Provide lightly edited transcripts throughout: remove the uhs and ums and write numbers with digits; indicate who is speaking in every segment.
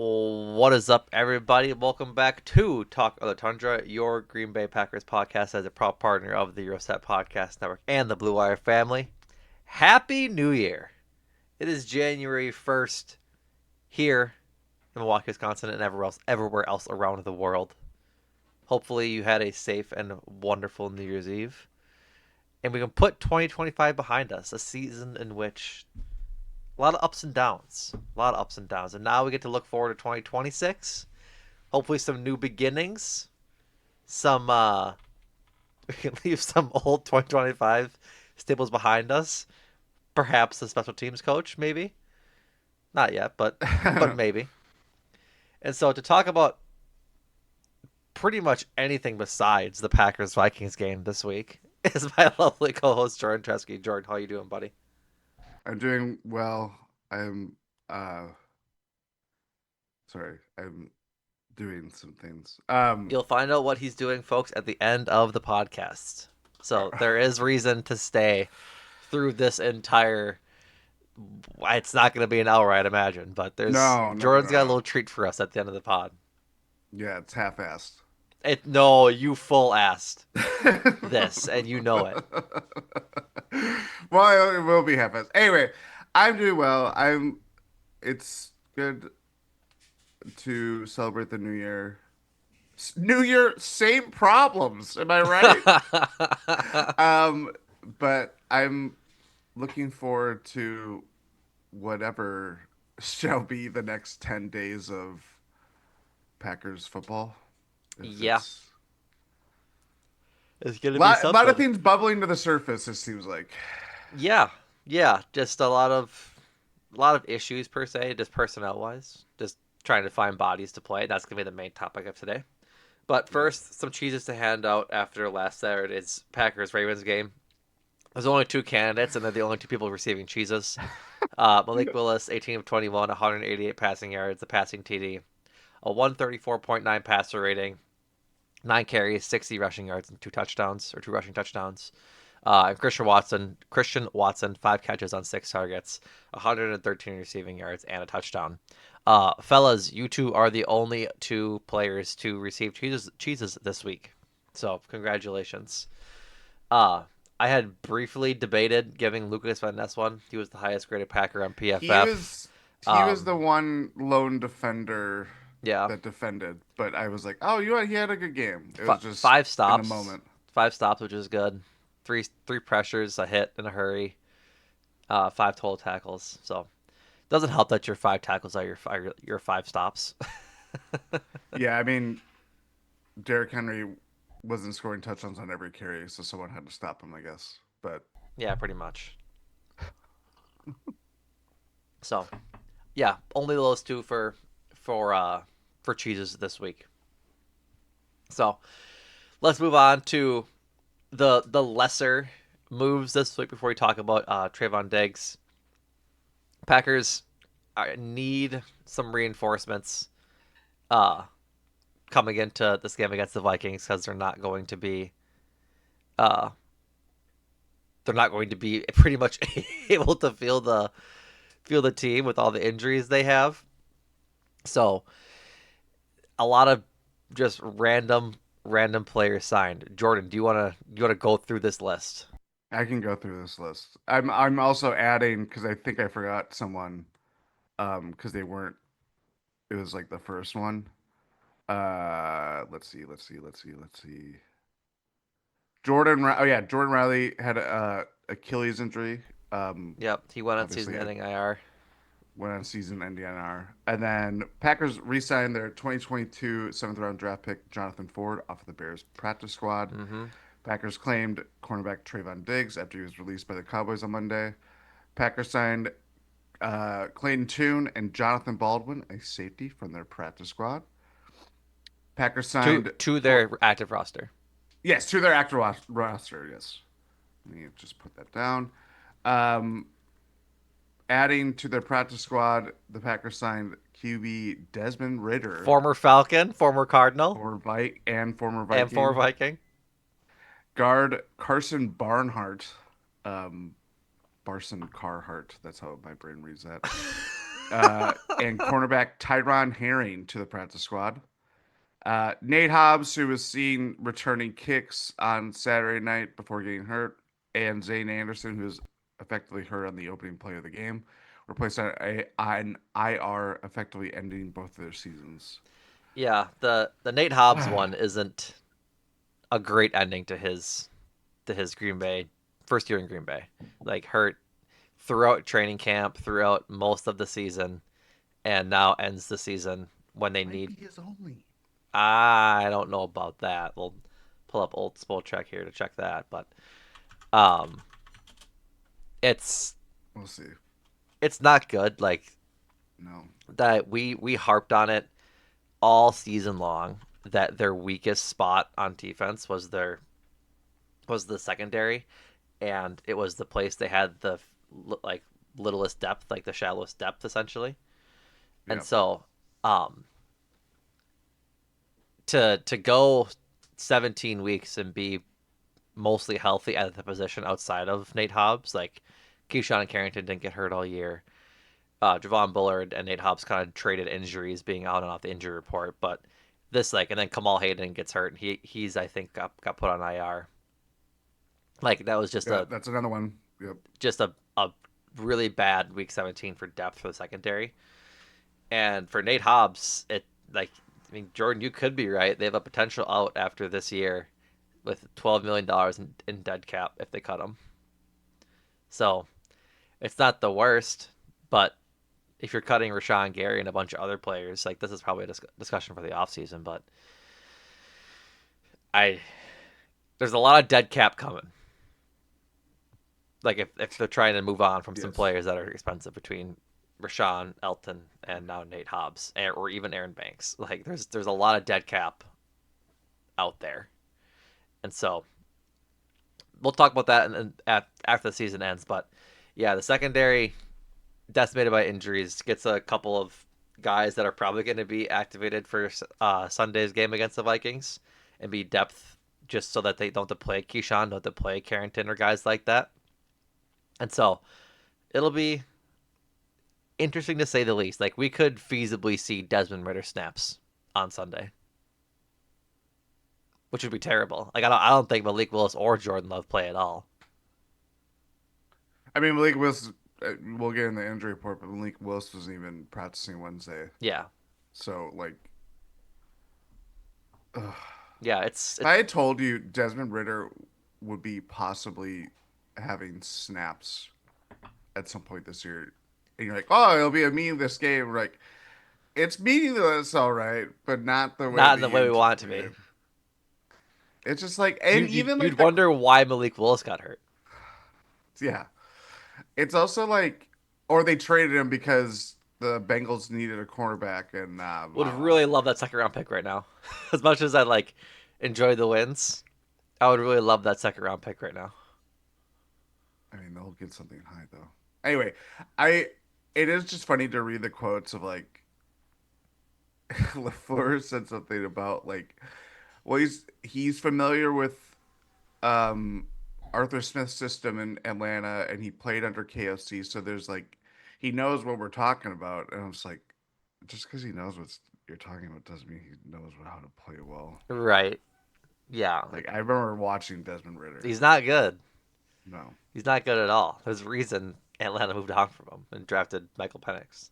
Speaker 1: What is up, everybody? Welcome back to Talk of the Tundra, your Green Bay Packers podcast as a proud partner of the Gyro Step Podcast Network and the Blue Wire family. Happy New Year! It is January 1st here in Milwaukee, Wisconsin, and everywhere else around the world. Hopefully, you had a safe and wonderful New Year's Eve. And we can put 2025 behind us, a season in which a lot of ups and downs. A lot of ups and downs. And now we get to look forward to 2026. Hopefully some new beginnings. Some we can leave some old 2025 staples behind us. Perhaps the special teams coach, maybe. Not yet, but maybe. And so to talk about pretty much anything besides the Packers Vikings game this week is my lovely co-host Jordan Tresky. Jordan, how you doing, buddy?
Speaker 2: I'm doing well. I'm uh sorry. I'm doing some things.
Speaker 1: You'll find out what he's doing, folks, at the end of the podcast. So there is reason to stay through this entire. It's not going to be an hour, I'd imagine, but there's
Speaker 2: no, no,
Speaker 1: Jordan's got a
Speaker 2: no.
Speaker 1: little treat for us at the end of the pod.
Speaker 2: Yeah, it's half-assed.
Speaker 1: No, you full assed this, and you know it.
Speaker 2: Well, it will be half-assed. Anyway, I'm doing well. It's good to celebrate the new year. New year, same problems. Am I right? Um, but I'm looking forward to whatever shall be the next 10 days of Packers football. If
Speaker 1: Yeah,
Speaker 2: it's
Speaker 1: it's gonna
Speaker 2: a
Speaker 1: be
Speaker 2: lot of
Speaker 1: something.
Speaker 2: things bubbling to the surface, it seems like.
Speaker 1: Yeah, yeah, just a lot of issues per se, just personnel wise, just trying to find bodies to play. That's gonna be the main topic of today. But
Speaker 2: Yeah.
Speaker 1: first, some cheeses to hand out after last Saturday's Packers Ravens game. There's only two candidates, and they're the only two people receiving cheeses. Malik Willis, 18 of 21, 188 passing yards, the passing TD, a 134.9 passer rating, 9 carries, 60 rushing yards, and two rushing touchdowns. And Christian Watson, 5 catches on 6 targets, 113 receiving yards, and a touchdown. Fellas, you two are the only two players to receive cheeses this week. So congratulations. Uh, I had briefly debated giving Lucas Van Ness one. He was the highest graded Packer on
Speaker 2: He
Speaker 1: PFF.
Speaker 2: was he was
Speaker 1: Um,
Speaker 2: the one lone defender
Speaker 1: yeah,
Speaker 2: that defended, but I was like, "Oh, he had a good game." It was just
Speaker 1: five
Speaker 2: in the
Speaker 1: stops,
Speaker 2: moment.
Speaker 1: 5 stops, which is good. Three pressures, a hit in a hurry. 5 total tackles. So it doesn't help that your 5 tackles are your 5 stops.
Speaker 2: Yeah, I mean, Derrick Henry wasn't scoring touchdowns on every carry, so someone had to stop him, I guess. But
Speaker 1: Yeah, pretty much. So yeah, only those two for uh for cheeses this week. So let's move on to the lesser moves this week before we talk about Trayvon Diggs. Packers need some reinforcements uh, coming into this game against the Vikings because uh, they're not going to be pretty much able to feel the team with all the injuries they have. So a lot of just random players signed. Jordan, do you wanna go through this list?
Speaker 2: I can go through this list. I'm also adding because I think I forgot someone because they weren't. It was like the first one. Let's see. Oh yeah, Jordan Riley had a Achilles injury.
Speaker 1: Yep, he went on
Speaker 2: Obviously had
Speaker 1: season-ending IR.
Speaker 2: went on season NDNR, and then Packers re-signed their 2022 seventh round draft pick Jonathan Ford off of the Bears practice squad.
Speaker 1: Mm-hmm.
Speaker 2: Packers claimed cornerback Trayvon Diggs after he was released by the Cowboys on Monday. Packers signed Clayton Tune and Jonathan Baldwin, a safety from their practice squad. Packers
Speaker 1: To
Speaker 2: signed
Speaker 1: to
Speaker 2: for
Speaker 1: their active roster.
Speaker 2: yes to their active roster. Yes, let me just put that down. Um, Adding to their practice squad, the Packers signed QB Desmond Ritter,
Speaker 1: Former Falcon, former Cardinal,
Speaker 2: former
Speaker 1: and former
Speaker 2: Viking.
Speaker 1: Viking.
Speaker 2: Guard Carson Barnhart, um, Barson Carhart. That's how my brain reads that. and cornerback Tyron Herring to the practice squad. Nate Hobbs, who was seen returning kicks on Saturday night before getting hurt, and Zane Anderson, who was effectively hurt on the opening play of the game, were placed on IR, effectively ending both of their seasons.
Speaker 1: Yeah, the Nate Hobbs one isn't a great ending to his Green Bay first year in Green Bay. Like hurt throughout training camp, throughout most of the season, and now ends the season when they
Speaker 2: Might
Speaker 1: need.
Speaker 2: be his only.
Speaker 1: I don't know about that. We'll pull up old Spolcheck here to check that, but um, it's
Speaker 2: We'll see.
Speaker 1: it's not good. Like
Speaker 2: No.
Speaker 1: that we harped on it all season long that their weakest spot on defense was the secondary, and it was the place they had the like littlest depth, like the shallowest depth essentially. And
Speaker 2: Yeah.
Speaker 1: so um to go 17 weeks and be mostly healthy at the position outside of Nate Hobbs, like Keyshawn and Carrington didn't get hurt all year. Javon Bullard and Nate Hobbs kind of traded injuries, being out and off the injury report. But this like, and then Kamal Hayden gets hurt, and he's I think got put on IR. Like that was
Speaker 2: Yeah, that's another one. Yep.
Speaker 1: just a really bad week 17 for depth for the secondary. And for Nate Hobbs, it like I mean Jordan, you could be right. They have a potential out after this year with $12 million in dead cap if they cut him. So it's not the worst, but if you're cutting Rashawn Gary and a bunch of other players, like this is probably a discussion for the offseason, but I there's a lot of dead cap coming. Like if they're trying to move on from some
Speaker 2: Yes.
Speaker 1: players that are expensive between Rashawn, Elton, and now Nate Hobbs, or even Aaron Banks. Like there's a lot of dead cap out there, and so we'll talk about that after the season ends. But yeah, the secondary decimated by injuries gets a couple of guys that are probably going to be activated for Sunday's game against the Vikings and be depth just so that they don't have to play Keyshawn, don't have to play Carrington or guys like that. And so it'll be interesting to say the least. Like we could feasibly see Desmond Ritter snaps on Sunday, which would be terrible. Like I don't think Malik Willis or Jordan Love play at all.
Speaker 2: I mean, Malik Willis, we'll get in the injury report, but Malik Willis wasn't even practicing Wednesday.
Speaker 1: Yeah,
Speaker 2: So, like, ugh.
Speaker 1: yeah.
Speaker 2: If I had told you Desmond Ritter would be possibly having snaps at some point this year, and you're like, oh, it'll be a meaningless game. We're like, it's meaningless, all right, but not the way
Speaker 1: not in
Speaker 2: that
Speaker 1: the
Speaker 2: you
Speaker 1: way we want it to be.
Speaker 2: anticipated. It's just like,
Speaker 1: You,
Speaker 2: and
Speaker 1: you
Speaker 2: even like
Speaker 1: you'd
Speaker 2: the,
Speaker 1: wonder why Malik Willis got hurt.
Speaker 2: yeah, it's also like, or they traded him because the Bengals needed a cornerback, and
Speaker 1: Would really love that second round pick right now. As much as I like enjoy the wins, I would really love that second round pick right now.
Speaker 2: I mean, they'll get something high though. Anyway, I it is just funny to read the quotes of like LaFleur said something about like, well, he's familiar with um Arthur Smith's system in Atlanta, and he played under KOC, so there's like he knows what we're talking about, and I'm just like, just because he knows what you're talking about doesn't mean he knows how to play well.
Speaker 1: Right. Yeah.
Speaker 2: Like I remember watching Desmond Ritter.
Speaker 1: He's not good.
Speaker 2: No,
Speaker 1: He's not good at all. There's a reason Atlanta moved on from him and drafted Michael Penix.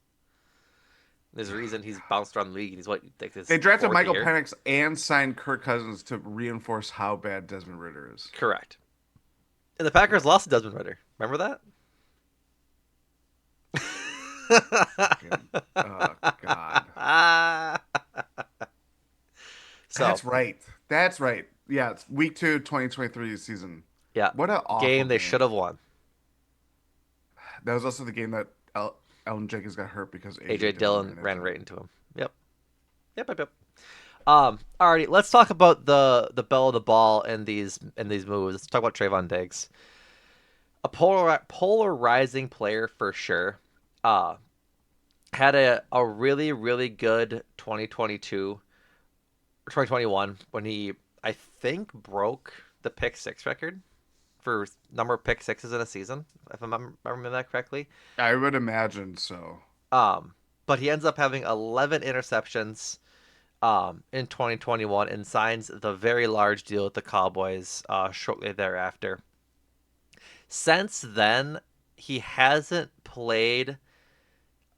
Speaker 1: There's a reason he's bounced around the league. He's what like his
Speaker 2: they drafted
Speaker 1: fourth
Speaker 2: Michael
Speaker 1: year.
Speaker 2: Penix and signed Kirk Cousins to reinforce how bad Desmond Ritter is.
Speaker 1: Correct. And the Packers lost to Desmond Ritter. Remember that?
Speaker 2: Fucking, oh God.
Speaker 1: So,
Speaker 2: That's right. That's right. Yeah, it's week 2, 2023 season.
Speaker 1: yeah,
Speaker 2: What an awful
Speaker 1: game they should
Speaker 2: game.
Speaker 1: have won.
Speaker 2: That was also the game that Elton Jenkins got hurt because
Speaker 1: AJ
Speaker 2: AJ Dillon
Speaker 1: Dillon
Speaker 2: ran
Speaker 1: ran
Speaker 2: into
Speaker 1: right
Speaker 2: him.
Speaker 1: into him. Yep. Yep, yep, yep. Alrighty, let's talk about the bell of the ball in these moves. Let's talk about Trayvon Diggs. A polarizing player for sure. Uh, had a really, really good 2022 or 2021 when he, I think, broke the pick six record for number of pick sixes in a season, if I'm remembering that correctly.
Speaker 2: I would imagine so.
Speaker 1: Um, but he ends up having 11 interceptions in 2021 and signs the very large deal with the Cowboys shortly thereafter. Since then, he hasn't played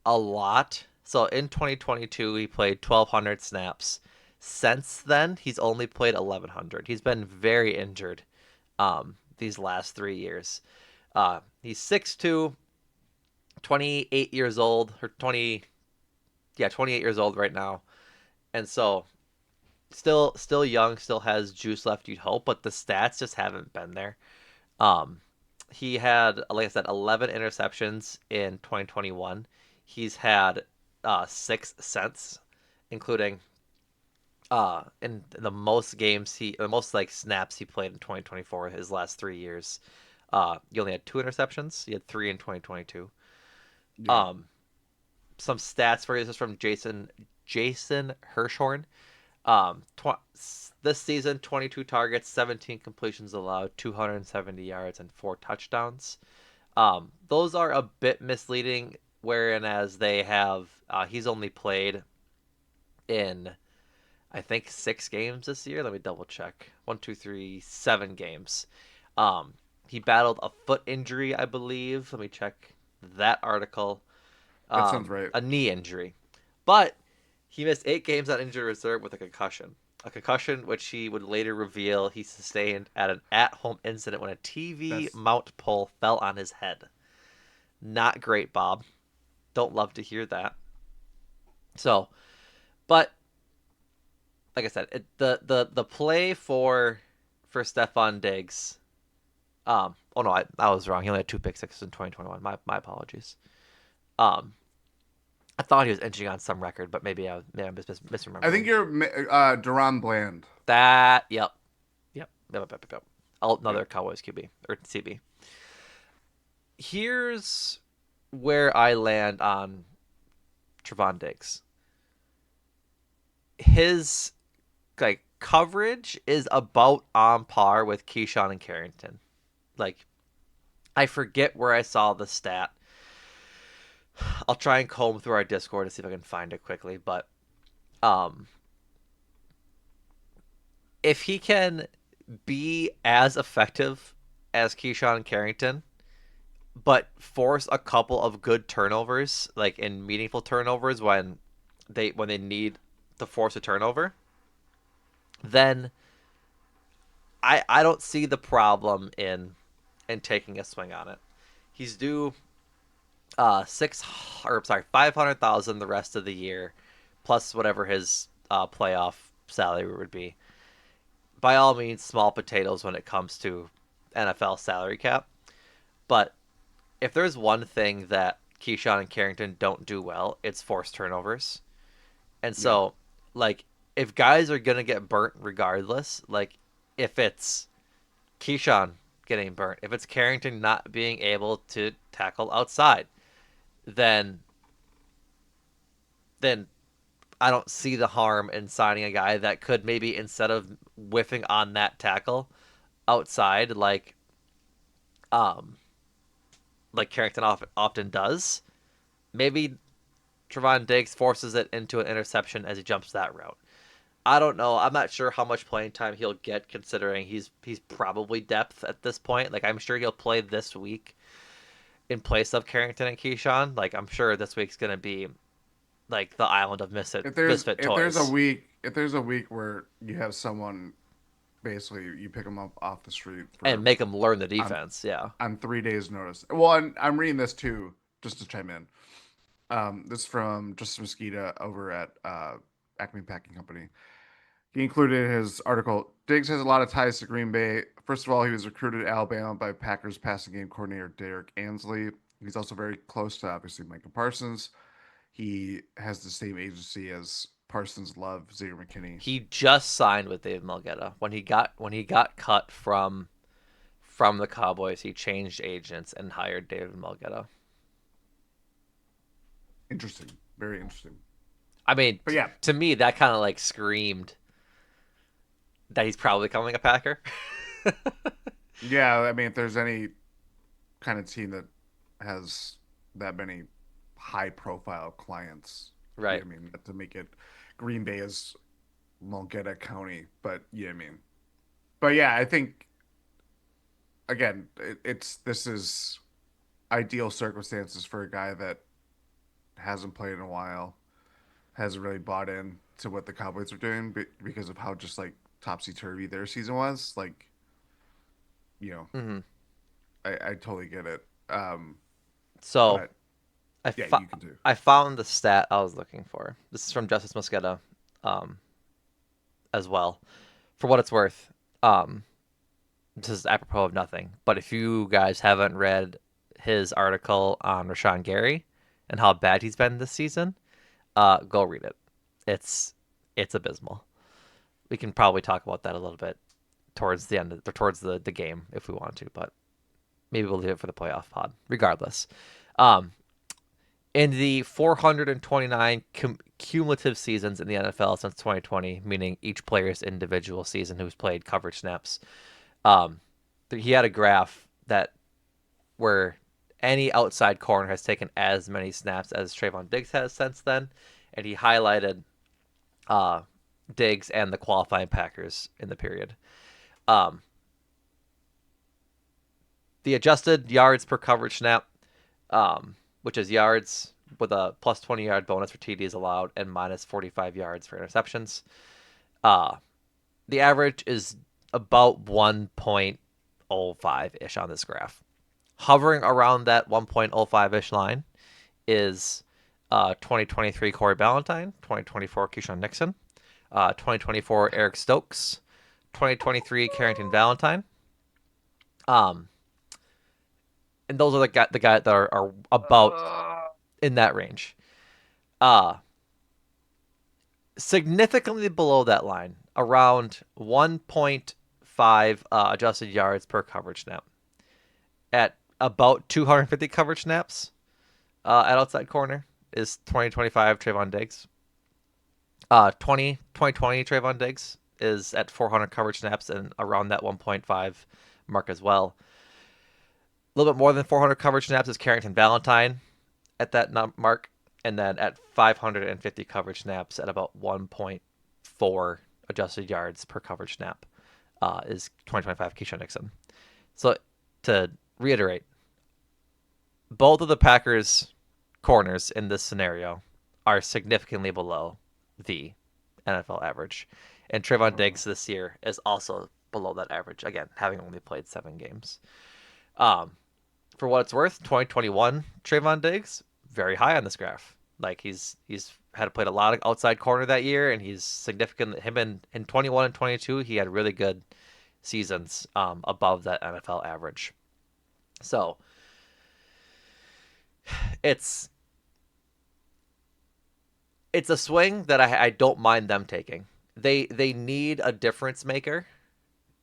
Speaker 1: a lot. So in 2022, he played 1,200 snaps. Since then, he's only played 1,100. He's been very injured these last 3 years. He's 6'2", 28 years old, or 20, yeah, 28 years old right now. And so still young, still has juice left, you'd hope, but the stats just haven't been there. Um, he had, like I said, 11 interceptions in 2021. He's had 6 cents, including in the most games the most like snaps he played in 2024, his last 3 years. He only had 2 interceptions. He had 3 in 2022.
Speaker 2: Yeah,
Speaker 1: Um, some stats for you. This is from Jason Hirschhorn. This season, 22 targets, 17 completions allowed, 270 yards, and 4 touchdowns. Those are a bit misleading, whereas they have he's only played in I think 6 games this year. Let me double check. One, two, three, 7 games. Um, he battled a foot injury, I believe. Let me check that article.
Speaker 2: that sounds right.
Speaker 1: A knee injury, but he missed 8 games on injured reserve with a concussion. A concussion which he would later reveal he sustained at an at-home incident when a TV
Speaker 2: That's
Speaker 1: mount pole fell on his head. Not great, Bob. Don't love to hear that. So, but like I said, the play for Stefon Diggs. Oh no, I was wrong. He only had 2 pick sixes in 2021. My apologies. Um, I thought he was inching on some record, but maybe I'm just
Speaker 2: I think
Speaker 1: misremembering.
Speaker 2: you're Duran Bland.
Speaker 1: That yep.
Speaker 2: Yeah,
Speaker 1: Another Cowboys QB or CB. Here's where I land on Trevon Diggs. His like coverage is about on par with Keyshawn and Carrington. Like I forget where I saw the stat. I'll try and comb through our Discord to see if I can find it quickly. But um, if he can be as effective as Keyshawn and Carrington, but force a couple of good turnovers, like in meaningful turnovers when they need to force a turnover, then I don't see the problem in taking a swing on it. He's due 500,000 the rest of the year, plus whatever his playoff salary would be. By all means, small potatoes when it comes to NFL salary cap. But if there's one thing that Keyshawn and Carrington don't do well, it's force turnovers. And
Speaker 2: yeah.
Speaker 1: so, like, if guys are gonna get burnt regardless, like if it's Keyshawn getting burnt, if it's Carrington not being able to tackle outside, then then I don't see the harm in signing a guy that could maybe instead of whiffing on that tackle outside, um like Carrington often does, maybe Trevon Diggs forces it into an interception as he jumps that route. I don't know. I'm not sure how much playing time he'll get, considering he's probably depth at this point. Like I'm sure he'll play this week in place of Carrington and Keyshawn. Like I'm sure this week's gonna be like the island of misfit toys,
Speaker 2: If there's a week where you have someone basically you pick them up off the street
Speaker 1: and
Speaker 2: for
Speaker 1: make him learn the
Speaker 2: on
Speaker 1: defense. Yeah,
Speaker 2: 3 days notice. Well, I'm reading this too just to chime in. This is from Justin Mosqueda over at Acme Packing Company. He included in his article, Diggs has a lot of ties to Green Bay. First of all, he was recruited to Alabama by Packers passing game coordinator Derek Ansley. He's also very close to obviously Micah Parsons. He has the same agency as Parsons Love, Xavier McKinney.
Speaker 1: he just signed with Dave Melgetta when he got cut from the Cowboys. He changed agents and hired David Melgetta.
Speaker 2: Interesting. Very interesting.
Speaker 1: I mean,
Speaker 2: But yeah,
Speaker 1: to me, that kind of like screamed that he's probably becoming a Packer.
Speaker 2: yeah, I mean, if there's any kind of team that has that many high profile clients. Yeah,
Speaker 1: Right.
Speaker 2: I mean, not to make it Green Bay is Mulgeta County, but yeah, I mean, but yeah, I think again, it's this is ideal circumstances for a guy that hasn't played in a while, hasn't really bought in to what the Cowboys are doing because of how just like topsy turvy their season was. Like, you know,
Speaker 1: Hmm.
Speaker 2: I totally get it.
Speaker 1: So
Speaker 2: But
Speaker 1: I
Speaker 2: yeah,
Speaker 1: fo-
Speaker 2: you can do.
Speaker 1: I found the stat I was looking for. This is from Justice Mosqueda, um, as well. For what it's worth, um, this is apropos of nothing. But if you guys haven't read his article on Rashawn Gary and how bad he's been this season, go read it. It's it's abysmal. We can probably talk about that a little bit towards the end, or towards the game if we want to, but maybe we'll leave it for the playoff pod. Regardless, um, in the 429 cumulative seasons in the NFL since 2020, meaning each player's individual season who's played coverage snaps, um, he had a graph that where any outside corner has taken as many snaps as Trayvon Diggs has since then, and he highlighted uh, Diggs and the qualifying Packers in the period. Um, the adjusted yards per coverage snap, which is yards with a plus 20-yard bonus for TDs allowed and minus 45 yards for interceptions. Uh, the average is about 1.05 ish on this graph. Hovering around that 1.05 ish line is 2023 Corey Ballantyne, 2024 Keyshawn Nixon, 2024 Eric Stokes, 2023 Carrington Valentine. Um, and those are the guys that are about in that range. Uh, Significantly below that line, around 1.5 adjusted yards per coverage snap. At about 250 coverage snaps at outside corner is 2025 Trayvon Diggs. 2020 Trayvon Diggs is at 400 coverage snaps and around that 1.5 mark as well. A little bit more than 400 coverage snaps is Carrington Valentine at that mark, and then at 550 coverage snaps at about 1.4 adjusted yards per coverage snap is 2025 Keyshawn Nixon. So to reiterate, both of the Packers' corners in this scenario are significantly below the NFL average. And Trayvon
Speaker 2: Oh.
Speaker 1: Diggs this year is also below that average, again, having only played 7 games. Um, for what it's worth, 2021 Trayvon Diggs very high on this graph. Like he's had played a lot of outside corner that year, and he's significant. Him in 21 and 22, he had really good seasons above that NFL average. So it's it's a swing that I don't mind them taking. They need a difference maker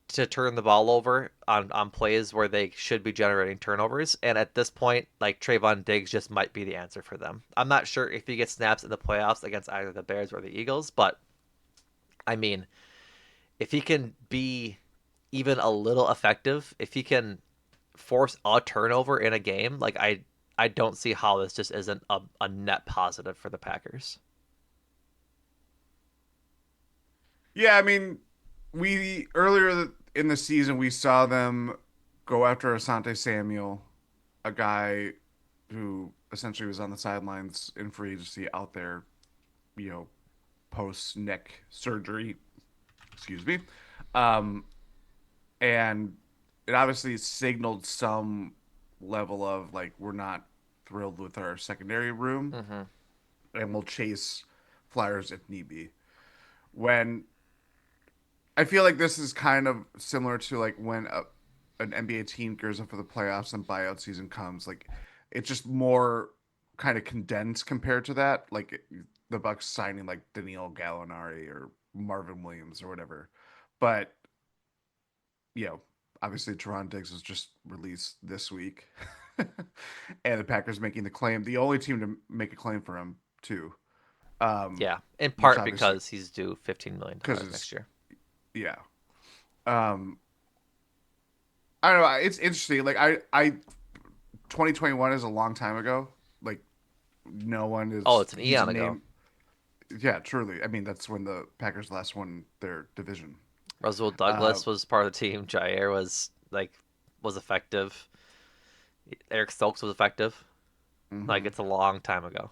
Speaker 1: to turn the ball over on plays where they should be generating turnovers. And at this point, like Trayvon Diggs just might be the answer for them. I'm not sure if he gets snaps in the playoffs against either the Bears or the Eagles, but I mean, if he can be even a little effective, if he can force a turnover in a game, like I don't see how this just isn't a net positive for the Packers.
Speaker 2: Yeah, I mean, we earlier in the season we saw them go after Asante Samuel, a guy who essentially was on the sidelines in free agency out there, you know, post neck surgery. Excuse me. Um, and it obviously signaled some level of like we're not thrilled with our secondary room,
Speaker 1: Mm-hmm.
Speaker 2: and we'll chase Flyers if need be. When I feel like this is kind of similar to like when an NBA team gears up for the playoffs and buyout season comes. Like it's just more kind of condensed compared to that. Like the Bucks signing like Daniil Gallinari or Marvin Williams or whatever. But you know, obviously Teron Diggs was just released this week, and the Packers making the claim, the only team to make a claim for him too.
Speaker 1: Yeah, in
Speaker 2: Which
Speaker 1: part
Speaker 2: obviously
Speaker 1: because he's due $15 million
Speaker 2: because it's
Speaker 1: next year.
Speaker 2: yeah. Um, I don't know. It's interesting. Like I 2021 is a long time ago. Like no one
Speaker 1: Oh,
Speaker 2: is.
Speaker 1: it's an
Speaker 2: He's a
Speaker 1: eon ago.
Speaker 2: name. Yeah, truly. I mean, that's when the Packers last won their division.
Speaker 1: Roswell
Speaker 2: Uh,
Speaker 1: Douglas was part of the team. Jair was effective. Eric Stokes was effective. Like
Speaker 2: mhm.
Speaker 1: it's a long time ago.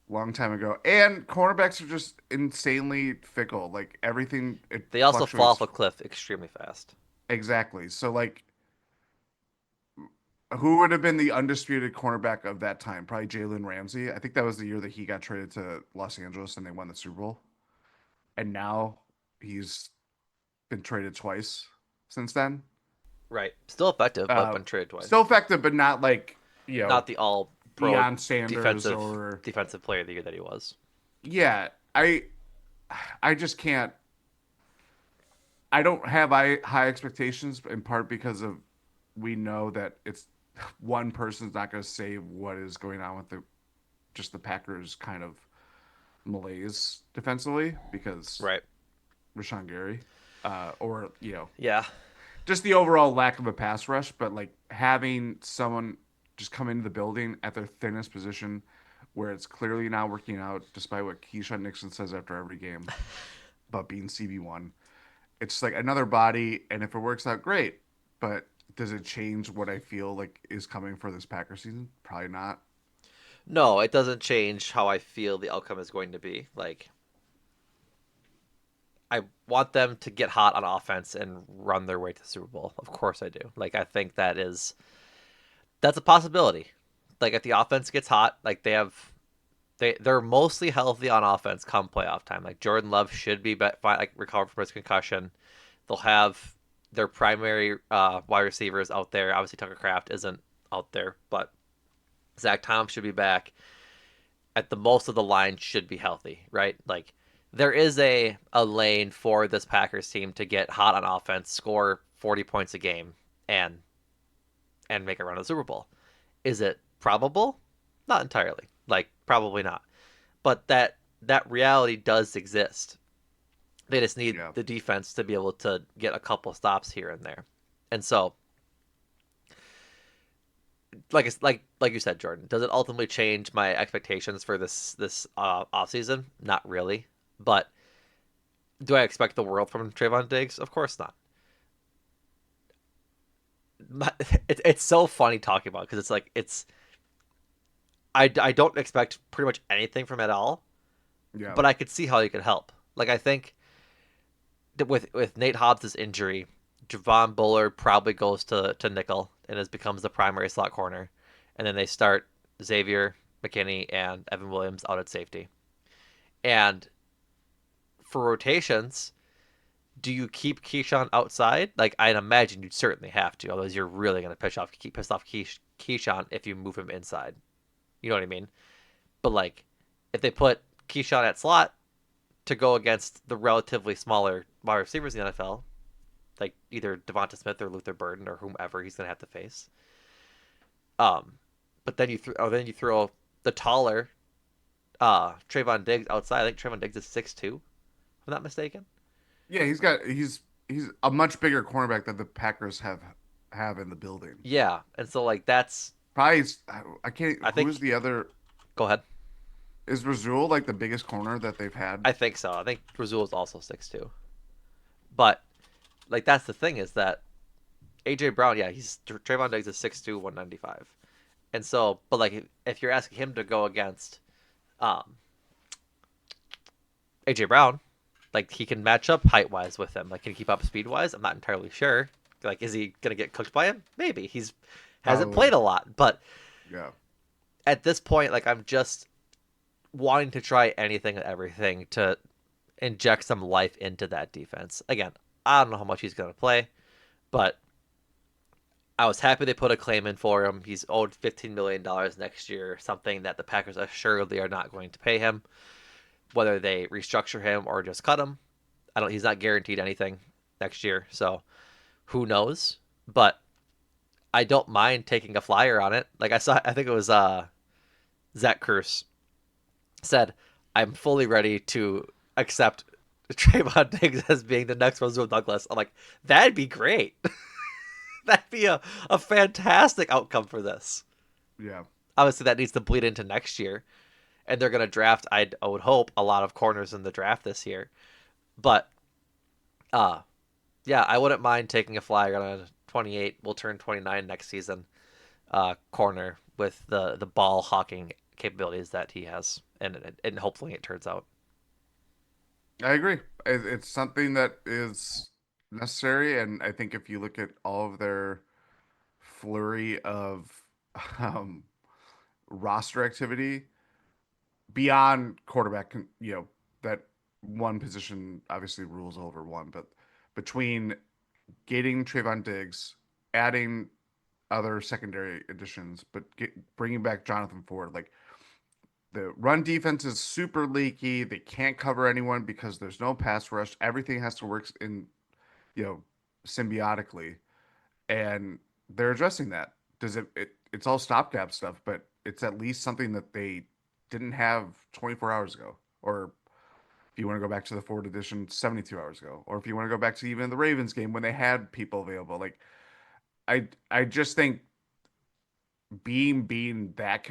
Speaker 2: Long time ago. And cornerbacks are just insanely fickle. Like everything, it
Speaker 1: They also fall off
Speaker 2: fluctuates
Speaker 1: a cliff extremely fast.
Speaker 2: exactly. So like, who would have been the undisputed cornerback of that time? Probably Jalen Ramsey. I think that was the year that he got traded to Los Angeles and they won the Super Bowl. And now he's been traded twice since then.
Speaker 1: Right. Still effective, but
Speaker 2: Uh,
Speaker 1: been traded twice.
Speaker 2: Still effective, but not like, you know,
Speaker 1: Not the all pro
Speaker 2: Deion Sanders
Speaker 1: defensive
Speaker 2: or
Speaker 1: defensive player of the year that he was.
Speaker 2: yeah. I just can't. I don't have high expectations in part because of we know that it's one person's not going to save what is going on with the just the Packers kind of malaise defensively because
Speaker 1: Right.
Speaker 2: Rashawn Gary, or
Speaker 1: Yeah.
Speaker 2: just the overall lack of a pass rush. But like having someone just come into the building at their thinnest position, where it's clearly not working out, despite what Keyshawn Nixon says after every game about being CB1. It's like another body, and if it works out, great. But does it change what I feel like is coming for this Packer season? Probably not.
Speaker 1: No, it doesn't change how I feel the outcome is going to be. Like I want them to get hot on offense and run their way to the Super Bowl. Of course I do. Like I think that's a possibility. Like if the offense gets hot, like they're mostly healthy on offense come playoff time. Like Jordan Love should be fine, like recovered from his concussion. They'll have their primary wide receivers out there. Obviously Tucker Kraft isn't out there, but Zach Tom should be back. At the most of the line should be healthy, right? Like there is a lane for this Packers team to get hot on offense, score 40 points a game, and make a run to the Super Bowl. Is it probable? Not entirely. Like probably not. But that reality does exist. They just need
Speaker 2: Yeah.
Speaker 1: the defense to be able to get a couple stops here and there. And so, like you said, Jordan, does it ultimately change my expectations for this off season? Not really. But do I expect the world from Trayvon Diggs? Of course not. It's so funny talking about because it's like I don't expect pretty much anything from it at all,
Speaker 2: Yeah.
Speaker 1: but I could see how he could help. Like I think that with Nate Hobbs' injury, Javon Bullard probably goes to nickel and becomes the primary slot corner, and then they start Xavier McKinney and Evan Williams out at safety. And for rotations, do you keep Keyshawn outside? Like I'd imagine you'd certainly have to, otherwise you're really gonna piss off Keyshawn if you move him inside. You know what I mean? But like, if they put Keyshawn at slot to go against the relatively smaller wide receivers in the NFL, like either Devonta Smith or Luther Burden or whomever he's gonna have to face. Um, but then you throw the taller Trayvon Diggs outside. I think Trayvon Diggs is 6'2", if I'm not mistaken.
Speaker 2: Yeah, he's a much bigger cornerback than the Packers have in the building.
Speaker 1: Yeah, and so like that's
Speaker 2: Probably, I can't.
Speaker 1: I
Speaker 2: Who is
Speaker 1: think.
Speaker 2: the other?
Speaker 1: Go ahead.
Speaker 2: Is Razul like the biggest corner that they've had?
Speaker 1: I think so. I think Razul is also 6'2", but like that's the thing is that AJ Brown, yeah, he's Trayvon Diggs is 6'2", 195. And so, but like if you're asking him to go against um, AJ Brown, like he can match up height wise with him. Like can he keep up speed wise? I'm not entirely sure. Like is he gonna get cooked by him? Maybe. He's hasn't
Speaker 2: Probably.
Speaker 1: played a lot, but
Speaker 2: Yeah.
Speaker 1: at this point, like I'm just wanting to try anything and everything to inject some life into that defense. Again, I don't know how much he's gonna play, but I was happy they put a claim in for him. He's owed $15 million next year, something that the Packers assuredly are not going to pay him, whether they restructure him or just cut him. I don't. He's not guaranteed anything next year, so who knows? But I don't mind taking a flyer on it. Like I think it was Zach Kurz said, "I'm fully ready to accept Trayvon Diggs as being the next Roswell Douglas." I'm like, that'd be great. That'd be a fantastic outcome for this.
Speaker 2: Yeah.
Speaker 1: Obviously, that needs to bleed into next year, and they're going to draft. I would hope a lot of corners in the draft this year. But uh, yeah, I wouldn't mind taking a flyer on a 28. Will turn 29 next season. Corner with the ball hawking capabilities that he has, and hopefully it turns out.
Speaker 2: I agree. It's something that is necessary, and I think if you look at all of their flurry of um, roster activity beyond quarterback, that one position obviously rules over one, but between getting Trayvon Diggs, adding other secondary additions, but bringing back Jonathan Ford, like the run defense is super leaky. They can't cover anyone because there's no pass rush. Everything has to work in, you know, symbiotically, and they're addressing that. Does it's all stopgap stuff, but it's at least something that they didn't have 24 hours ago, or if you want to go back to the Ford edition 72 hours ago, or if you want to go back to even the Ravens game when they had people available. Like I just think being that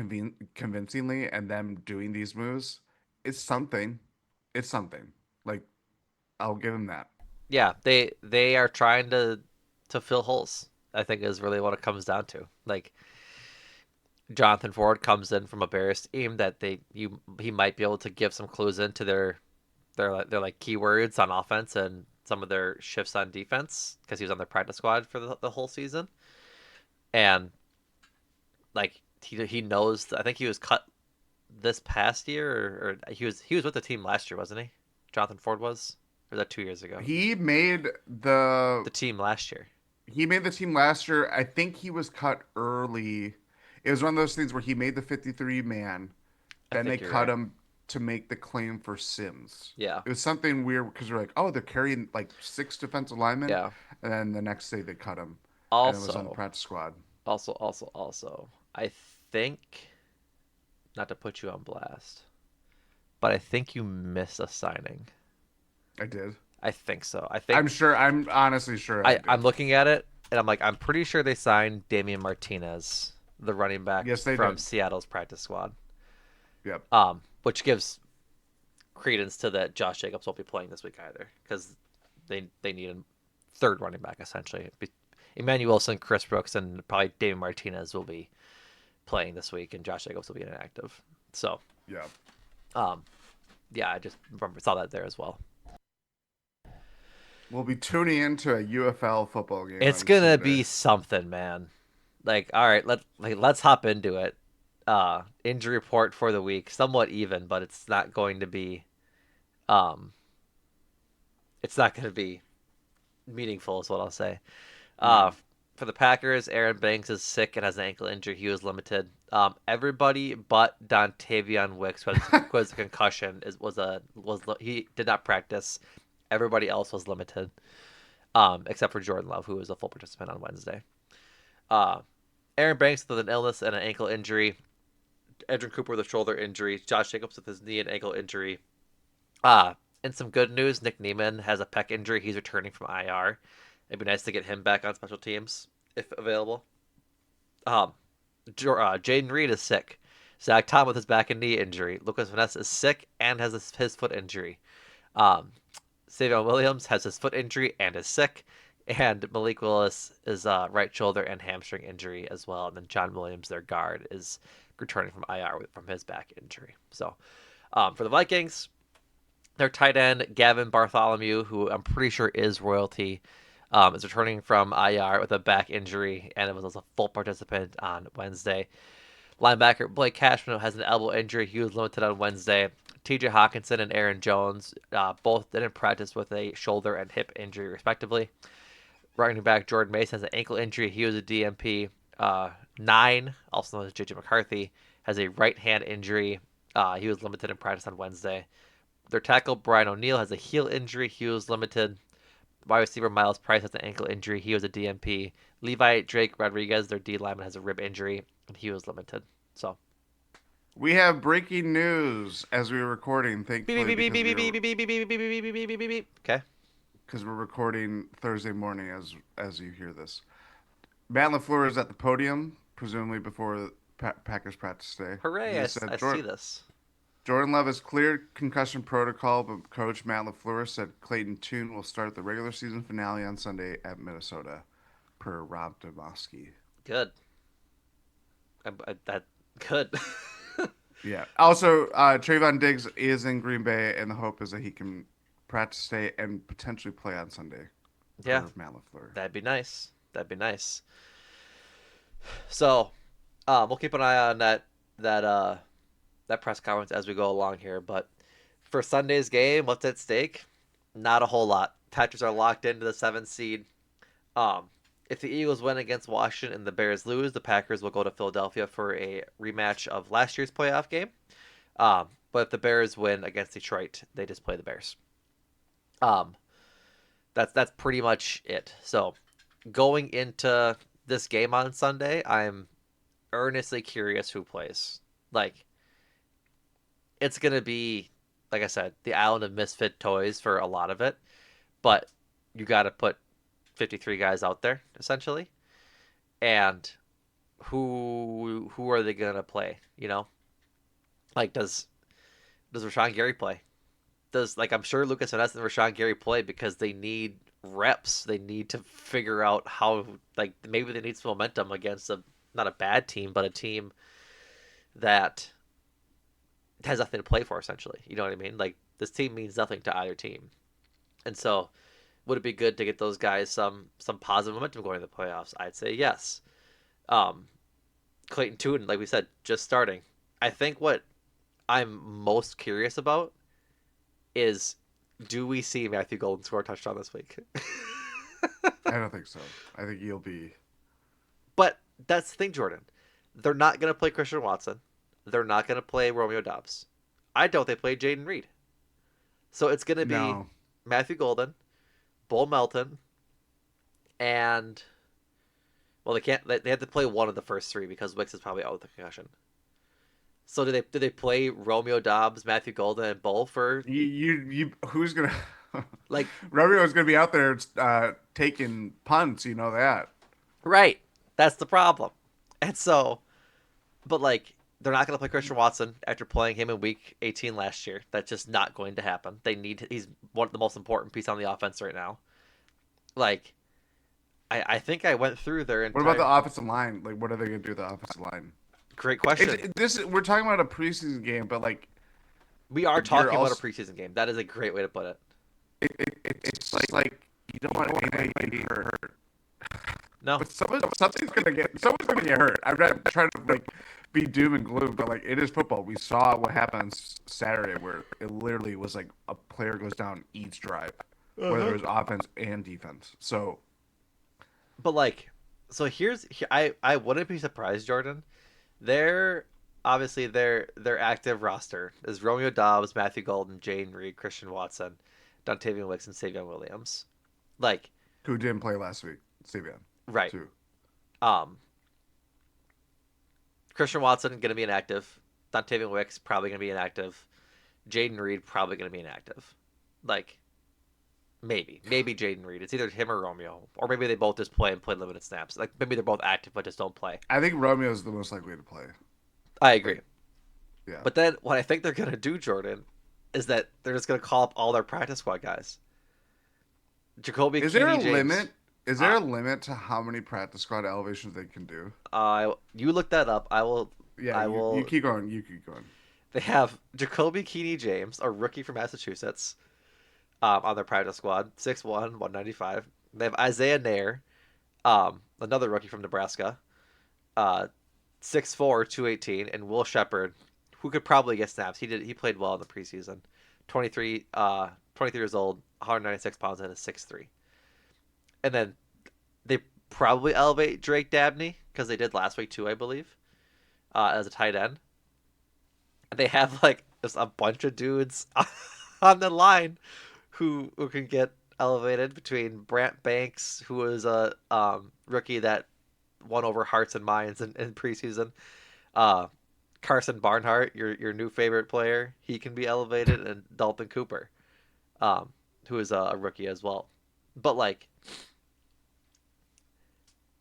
Speaker 2: convincingly and them doing these moves is something. It's something. Like I'll give him that.
Speaker 1: Yeah, they are trying to fill holes. I think is really what it comes down to. Like Jonathan Ford comes in from a Bears team that he might be able to give some clues into their like keywords on offense and some of their shifts on defense because he was on their practice squad for the whole season. And like he knows. I think he was cut this past year, or he was with the team last year, wasn't he? Jonathan Ford was, or was that 2 years ago?
Speaker 2: He made the
Speaker 1: The team last year.
Speaker 2: he made the team last year. I think he was cut early. It was one of those things where he made the 53 man,
Speaker 1: I
Speaker 2: then they
Speaker 1: think you're
Speaker 2: cut
Speaker 1: right.
Speaker 2: him to make the claim for Sims.
Speaker 1: Yeah,
Speaker 2: It was something weird because they're like, oh, they're carrying like six defensive linemen,
Speaker 1: yeah.
Speaker 2: and then the next day they cut him, and it was on the
Speaker 1: Also,
Speaker 2: practice squad.
Speaker 1: also, I think, not to put you on blast, but I think you missed a signing.
Speaker 2: I did.
Speaker 1: I think so. I
Speaker 2: I'm
Speaker 1: think
Speaker 2: sure. I'm honestly sure I
Speaker 1: I'm
Speaker 2: did.
Speaker 1: looking at it and I'm like, I'm pretty sure they signed Damian Martinez, the running back
Speaker 2: Yes, they
Speaker 1: from
Speaker 2: did.
Speaker 1: Seattle's practice squad.
Speaker 2: Yep.
Speaker 1: Which gives credence to that Josh Jacobs won't be playing this week either because they need a third running back essentially. Emmanuel Wilson, Chris Brooks, and probably David Martinez will be playing this week, and Josh Jacobs will be inactive. So,
Speaker 2: Yeah.
Speaker 1: um, yeah, I just saw that there as well.
Speaker 2: We'll be tuning into a UFL football game
Speaker 1: It's
Speaker 2: on
Speaker 1: gonna
Speaker 2: Sunday.
Speaker 1: be something, man. Like, all right, let's hop into it. Injury report for the week, somewhat even, but um, it's not gonna be meaningful, is what I'll say. Uh,
Speaker 2: No.
Speaker 1: for the Packers, Aaron Banks is sick and has an ankle injury. He was limited. Everybody but Dontavian Wicks, who has a concussion, he did not practice. Everybody else was limited, except for Jordan Love, who was a full participant on Wednesday. Uh, Aaron Banks with an illness and an ankle injury. Edrin Cooper with a shoulder injury. Josh Jacobs with his knee and ankle injury. Uh, and some good news, Nick Niemann has a pec injury. He's returning from IR. It'd be nice to get him back on special teams if available. Um, Jaden Reed is sick. Zach Tom with his back and knee injury. Lucas Vanessa is sick and has his foot injury. Um, Savion Williams has his foot injury and is sick. And Malik Willis is right shoulder and hamstring injury as well. And then John Williams, their guard, is returning from IR from his back injury. So for the Vikings, their tight end, Gavin Bartholomew, who I'm pretty sure is royalty, is returning from IR with a back injury and it was a full participant on Wednesday. Linebacker Blake Cashman has an elbow injury. He was limited on Wednesday. TJ Hawkinson and Aaron Jones both didn't practice with a shoulder and hip injury, respectively. Running back Jordan Mason has an ankle injury. He was a DMP. 9, also known as JJ McCarthy, has a right hand injury. He was limited in practice on Wednesday. Their tackle Brian O'Neill has a heel injury. He was limited. Wide receiver Miles Price has an ankle injury. He was a DMP. Levi Drake Rodriguez, their D lineman, has a rib injury, and he was limited. So
Speaker 2: We have breaking news as we were recording,
Speaker 1: beep
Speaker 2: thankfully,
Speaker 1: beep beep beep beep beep beep beep beep beep beep beep beep beep beep. Okay.
Speaker 2: because we're recording Thursday morning as you hear this. Matt LaFleur is at the podium, presumably before Packers practice today. He
Speaker 1: Hooray!
Speaker 2: has said
Speaker 1: I see
Speaker 2: Jordan
Speaker 1: this.
Speaker 2: Jordan Love has cleared concussion protocol, but coach Matt LaFleur said Clayton Tune will start the regular season finale on Sunday at Minnesota, per Rob Domofsky.
Speaker 1: Good. That good.
Speaker 2: Yeah. Also, Trayvon Diggs is in Green Bay, and the hope is that he can practice today and potentially play on Sunday,
Speaker 1: Yeah,
Speaker 2: per Matt LaFleur.
Speaker 1: that'd be nice. That'd be nice. So, we'll keep an eye on that that press conference as we go along here. But for Sunday's game, what's at stake? Not a whole lot. Patriots are locked into the seventh seed. Um, if the Eagles win against Washington and the Bears lose, the Packers will go to Philadelphia for a rematch of last year's playoff game. But if the Bears win against Detroit, they just play the Bears. Um, that's pretty much it. So going into this game on Sunday, I'm earnestly curious who plays. Like it's gonna be, like I said, the island of misfit toys for a lot of it, but you got to put 53 guys out there essentially, and who are they gonna play? You know, like does Rashawn Gary play? Does like I'm sure Lucas Van Ness and Rashawn Gary play because they need reps. They need to figure out how like maybe they need some momentum against a not a bad team, but a team that has nothing to play for essentially. You know what I mean? Like this team means nothing to either team. And so would it be good to get those guys some positive momentum going to the playoffs? I'd say yes. Um, Clayton Tune, like we said, just starting. I think what I'm most curious about is do we see Matthew Golden score a touchdown this week?
Speaker 2: I don't think so. I think he'll be.
Speaker 1: But that's the thing, Jordan. They're not going to play Christian Watson. They're not going to play Romeo Dobbs. I don't. They play Jaden Reed. So it's going to be
Speaker 2: No.
Speaker 1: Matthew Golden, Bull Melton, and well, they can't. They have to play one of the first three because Wicks is probably out with the concussion. So do they play Romeo Dobbs, Matthew Golden, and Bull for
Speaker 2: Who's gonna?
Speaker 1: like
Speaker 2: Romeo's gonna be out there taking punts. You know that.
Speaker 1: right? That's the problem. And so, but like they're not going to play Christian Watson after playing him in Week 18 last year. That's just not going to happen. He's one of the most important piece on the offense right now. Like I think I went through their
Speaker 2: What about
Speaker 1: entire
Speaker 2: the offensive line? Like, what are they gonna do with the offensive line?
Speaker 1: great question.
Speaker 2: We're talking about a preseason game, but like
Speaker 1: We are
Speaker 2: you're
Speaker 1: talking about a
Speaker 2: also
Speaker 1: preseason game. That is a great way to put it.
Speaker 2: it's like you don't want anybody to get hurt.
Speaker 1: No,
Speaker 2: But someone's gonna get hurt. I'm not trying to like be doom and gloom, but like it is football. We saw what happened Saturday where it literally was like a player goes down each drive, whether it was offense and defense. So
Speaker 1: but like, so I wouldn't be surprised, Jordan. Their obviously their active roster is Romeo Dobbs, Matthew Golden, Jane Reed, Christian Watson, Dontavian Wicks, and Savion Williams. Like,
Speaker 2: who didn't play last week? Sabian
Speaker 1: right.
Speaker 2: too.
Speaker 1: Um, Christian Watson gonna be inactive. Dontavian Wicks probably gonna be inactive. Jaden Reed probably gonna be inactive. Like maybe Jaden Reed. It's either him or Romeo, or maybe they both just play and play limited snaps. Like maybe they're both active but just don't play.
Speaker 2: I think Romeo is the most likely to play.
Speaker 1: I agree.
Speaker 2: Like, yeah.
Speaker 1: But then what I think they're gonna do, Jordan, is that they're just gonna call up all their practice squad guys. Jacoby
Speaker 2: Is there a
Speaker 1: Keeney James.
Speaker 2: limit? Is there
Speaker 1: Uh,
Speaker 2: a limit to how many practice squad elevations they can do?
Speaker 1: you look that up. I will.
Speaker 2: Yeah,
Speaker 1: I
Speaker 2: you
Speaker 1: will.
Speaker 2: keep going. You keep going.
Speaker 1: They have Jacoby Keeney James, a rookie from Massachusetts, on their practice squad, 6'1", 195. They have Isaiah Nair, another rookie from Nebraska, uh, 6'4", 218, and Will Shepard, who could probably get snaps. He played well in the preseason. 23 years old, 196 pounds, and a 6'3". And then they probably elevate Drake Dabney because they did last week too, I believe, as a tight end. They have like just a bunch of dudes on the line who can get elevated between Brant Banks, who was a rookie that won over hearts and minds in preseason. Uh, Carson Barnhart, your new favorite player, he can be elevated, and Dalton Cooper, um, who is a rookie as well. But like,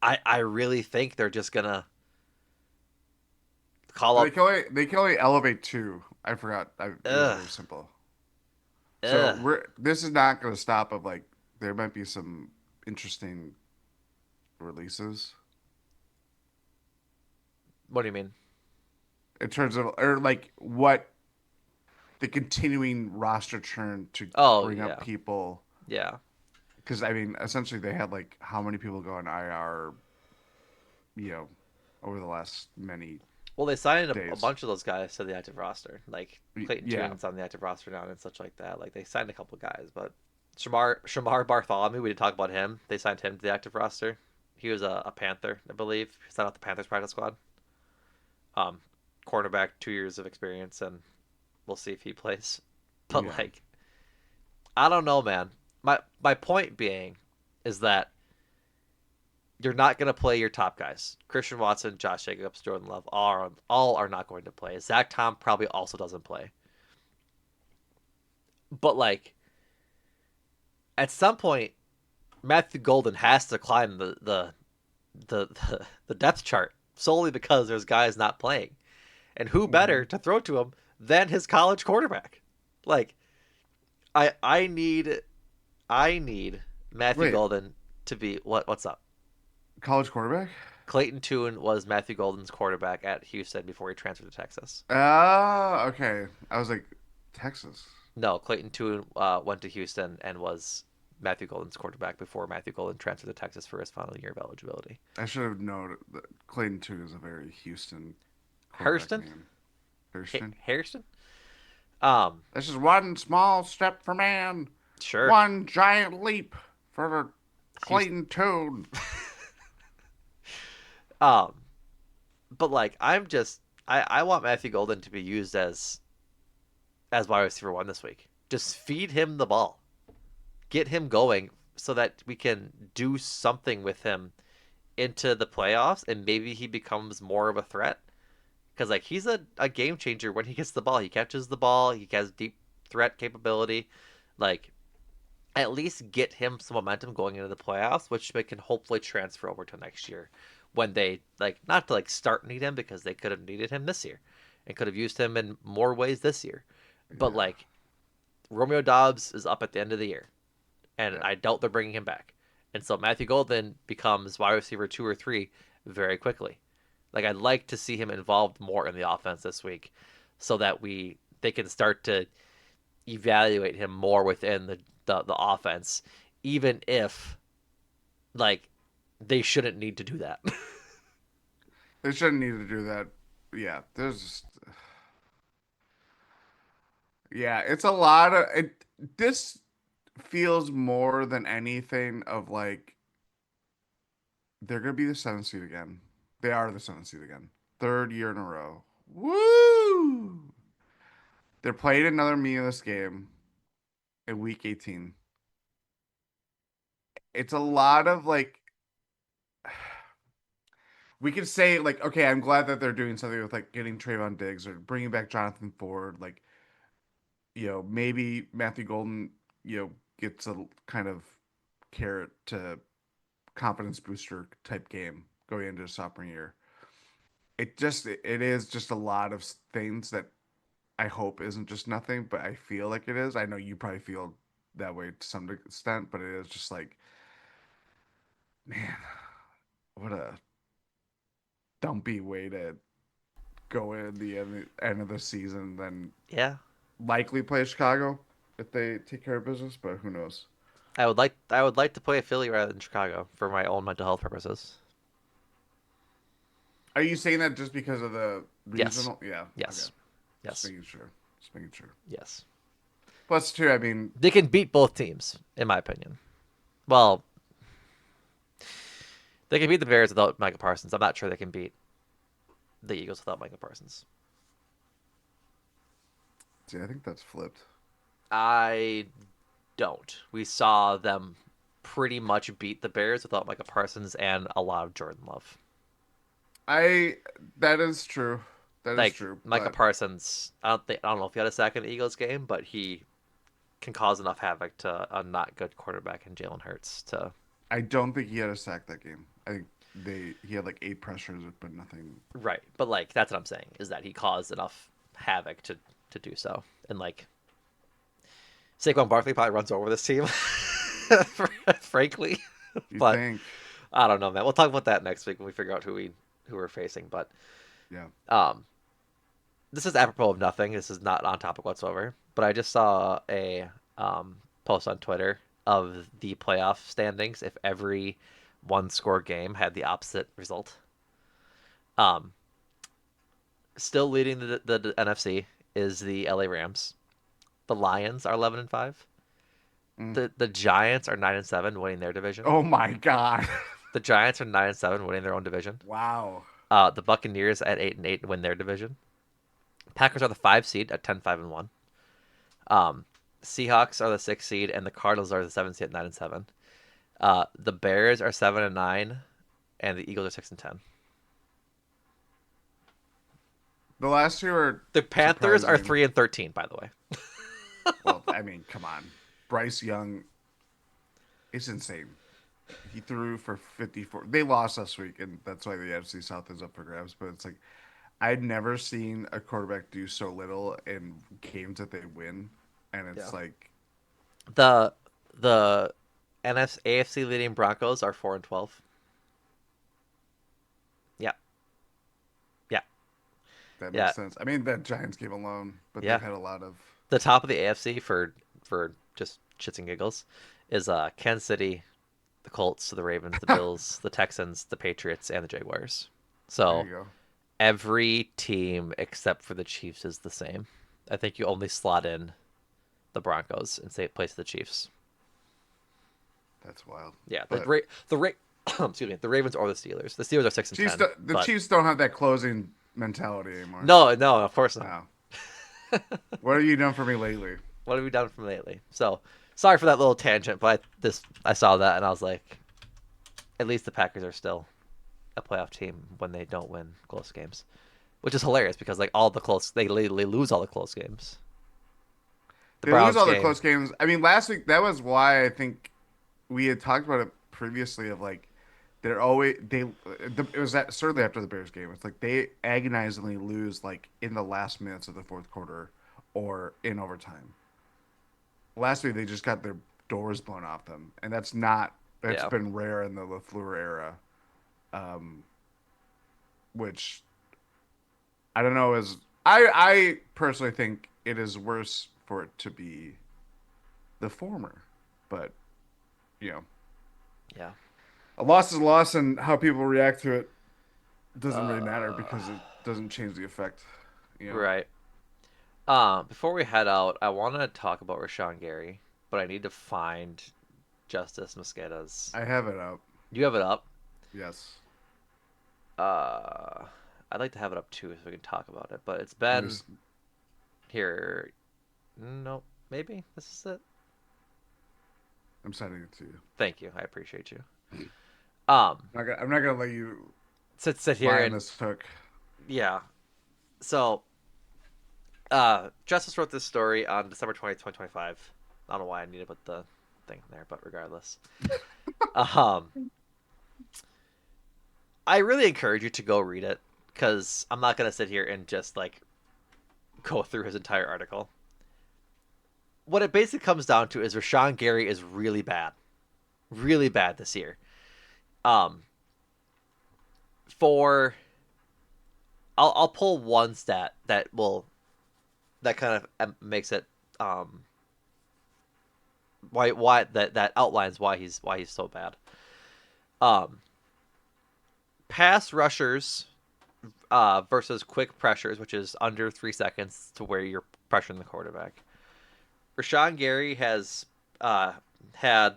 Speaker 1: I really think they're just gonna call up.
Speaker 2: They can only elevate two. I forgot. It was
Speaker 1: Ugh.
Speaker 2: very simple. So
Speaker 1: Ugh.
Speaker 2: this is not going to stop. Of like, there might be some interesting releases
Speaker 1: What do you mean?
Speaker 2: in terms of, or like what the continuing roster churn to
Speaker 1: Oh
Speaker 2: bring up
Speaker 1: yeah,
Speaker 2: people.
Speaker 1: yeah.
Speaker 2: Because I mean, essentially, they had like how many people go on IR, you know, over the last many
Speaker 1: Well, they signed a
Speaker 2: days.
Speaker 1: bunch of those guys to the active roster. Like Clayton
Speaker 2: Yeah,
Speaker 1: Tune's on the active roster now and such like that. Like they signed a couple guys, but Shamar Bartholomew, we did talk about him. They signed him to the active roster. He was a Panther, I believe. He's not off the Panthers practice squad. Um, Cornerback, 2 years of experience, and we'll see if he plays. But
Speaker 2: yeah.
Speaker 1: like, I don't know, man. My point being is that you're not going to play your top guys. Christian Watson, Josh Jacobs, Jordan Love, all are not going to play. Zach Tom probably also doesn't play. But like at some point, Matthew Golden has to climb the depth chart solely because there's guys not playing. And who better
Speaker 2: Hmm.
Speaker 1: to throw to him than his college quarterback? Like I need Matthew
Speaker 2: Wait,
Speaker 1: Golden to be what's up?
Speaker 2: college quarterback?
Speaker 1: Clayton Tune was Matthew Golden's quarterback at Houston before he transferred to Texas.
Speaker 2: Ah, okay. I was like, Texas.
Speaker 1: No, Clayton Tune went to Houston and was Matthew Golden's quarterback before Matthew Golden transferred to Texas for his final year of eligibility.
Speaker 2: I should have known that Clayton too is a very Houston quarterback
Speaker 1: Hurston?
Speaker 2: name. Thurston.
Speaker 1: Hairston? Um,
Speaker 2: This is one small step for man,
Speaker 1: sure.
Speaker 2: one giant leap for
Speaker 1: Houston.
Speaker 2: Clayton Tune.
Speaker 1: Um, but like I want Matthew Golden to be used as wide receiver one this week. Just feed him the ball. Get him going so that we can do something with him into the playoffs and maybe he becomes more of a threat. Because like he's a game changer when he gets the ball. He catches the ball, he has deep threat capability. Like at least get him some momentum going into the playoffs, which they can hopefully transfer over to next year when they like not to like start need him because they could have needed him this year and could have used him in more ways this year. But
Speaker 2: Yeah,
Speaker 1: like Romeo Dobbs is up at the end of the year, and
Speaker 2: yeah.
Speaker 1: I doubt they're bringing him back. And so Matthew Golden becomes wide receiver 2 or 3 very quickly. Like I'd like to see him involved more in the offense this week, so that they can start to evaluate him more within the offense, even if like they shouldn't need to do that.
Speaker 2: They shouldn't need to do that. Yeah, yeah, it's a lot of it. This feels more than anything of like they're gonna be the seventh seed again. They are the seventh seed again. Third year in a row. Woo! They're playing another meaningless game in week 18. It's a lot of like we could say like, okay, I'm glad that they're doing something with like getting Trayvon Diggs or bringing back Jonathan Ford. Like, maybe Matthew Golden, gets a kind of carrot to confidence booster type game going into his sophomore year. It is just a lot of things that I hope isn't just nothing, but I feel like it is. I know you probably feel that way to some extent, but it is just like, man, what a dumpy way to go in the end of the season. Then
Speaker 1: Yeah,
Speaker 2: likely play Chicago if they take care of business, but who knows?
Speaker 1: I would like to play a Philly rather than Chicago for my own mental health purposes.
Speaker 2: Are you saying that just because of the
Speaker 1: Yes,
Speaker 2: regional? Yeah. Okay.
Speaker 1: yes,
Speaker 2: Just
Speaker 1: yes,
Speaker 2: making sure. Just making sure.
Speaker 1: yes.
Speaker 2: Plus, too, I mean,
Speaker 1: They can beat both teams, in my opinion. Well, they can beat the Bears without Michael Parsons. I'm not sure they can beat the Eagles without Michael Parsons.
Speaker 2: see, I think that's flipped.
Speaker 1: I don't. We saw them pretty much beat the Bears without Michael Parsons and a lot of Jordan Love.
Speaker 2: I That is true. That is
Speaker 1: Like
Speaker 2: true.
Speaker 1: Michael
Speaker 2: But
Speaker 1: Parsons, I don't know if he had a sack in the Eagles game, but he can cause enough havoc to a not good quarterback in Jalen Hurts to
Speaker 2: I don't think he had a sack that game. I think he had like 8 pressures, but nothing.
Speaker 1: right. But like that's what I'm saying is that he caused enough havoc to to do so. And like Saquon Barkley probably runs over this team, frankly.
Speaker 2: You
Speaker 1: But
Speaker 2: think?
Speaker 1: I don't know, man. We'll talk about that next week when we figure out who we're facing. But
Speaker 2: Yeah.
Speaker 1: um, this is apropos of nothing. This is not on topic whatsoever. But I just saw a post on Twitter of the playoff standings if every one score game had the opposite result. Um, Still leading the NFC is the LA Rams. The Lions are 11-5.
Speaker 2: Mm.
Speaker 1: The Giants are 9-7, winning their division.
Speaker 2: Oh my God.
Speaker 1: The Giants are 9-7, winning their own division.
Speaker 2: Wow.
Speaker 1: The Buccaneers at 8-8 win their division. Packers are the 5 seed at 10-5-1. Um, Seahawks are the 6 seed, and the Cardinals are the 7 seed at 9-7. The Bears are 7-9, and the Eagles are 6-10.
Speaker 2: The last two are
Speaker 1: The Panthers are
Speaker 2: surprising.
Speaker 1: 3-13, by the way.
Speaker 2: Well, I mean, come on. Bryce Young is insane. He threw for 54. They lost last week, and that's why the NFC South is up for grabs. But it's like I'd never seen a quarterback do so little in games that they win, and
Speaker 1: Yeah.
Speaker 2: it's like,
Speaker 1: The the AFC leading Broncos are 4-12. Yeah, yeah,
Speaker 2: that
Speaker 1: yeah,
Speaker 2: makes sense. I mean, that Giants game alone, but they've
Speaker 1: yeah.
Speaker 2: had a lot of.
Speaker 1: The top of the AFC for just shits and giggles is Kansas City, the Colts, the Ravens, the Bills, the Texans, the Patriots, and the Jaguars.
Speaker 2: There
Speaker 1: So
Speaker 2: you go.
Speaker 1: every team except for the Chiefs is the same. I think you only slot in the Broncos and say place the Chiefs.
Speaker 2: That's wild.
Speaker 1: Yeah,
Speaker 2: But
Speaker 1: excuse me, the Ravens or the Steelers. The Steelers are 6-10,
Speaker 2: The
Speaker 1: but
Speaker 2: Chiefs don't have that closing mentality anymore.
Speaker 1: no, no, of course not.
Speaker 2: Wow. What have you done for me lately?
Speaker 1: What have we done from lately? So sorry for that little tangent, but I saw that and I was like, at least the Packers are still a playoff team when they don't win close games, which is hilarious because like all the close they lose all the close games. The
Speaker 2: They lose
Speaker 1: Browns
Speaker 2: all the
Speaker 1: game,
Speaker 2: close games. I mean, last week that was why I think we had talked about it previously. Of like, they're always it was that certainly after the Bears game. It's like they agonizingly lose like in the last minutes of the fourth quarter or in overtime. Last week they just got their doors blown off them, and that's
Speaker 1: yeah,
Speaker 2: been rare in the LaFleur era. Um, which I don't know is I personally think it is worse for it to be the former, but you know,
Speaker 1: yeah.
Speaker 2: a loss is a loss, and how people react to it doesn't really matter
Speaker 1: Uh,
Speaker 2: because it doesn't change the effect. You know,
Speaker 1: right. Before we head out, I want to talk about Rashawn Gary, but I need to find Justice Mosqueda's.
Speaker 2: I have it up.
Speaker 1: You have it up.
Speaker 2: Yes,
Speaker 1: Uh, I'd like to have it up too so we can talk about it, but it's
Speaker 2: I'm
Speaker 1: been
Speaker 2: just
Speaker 1: here. No, maybe this is it.
Speaker 2: I'm sending it to you.
Speaker 1: Thank you. I appreciate you. Um,
Speaker 2: I'm not gonna let you
Speaker 1: sit here
Speaker 2: fly on
Speaker 1: and
Speaker 2: this hook.
Speaker 1: yeah. So, Justice wrote this story on December 20th, 2025. I don't know why I need to put the thing there, but regardless. Um, I really encourage you to go read it because I'm not gonna sit here and just like go through his entire article. What it basically comes down to is Rashawn Gary is really bad this year. Um, for I'll pull one stat that kind of makes it why that outlines why he's so bad. Um, Pass rushers versus quick pressures, which is under 3 seconds to where you're pressuring the quarterback. Rashawn Gary has had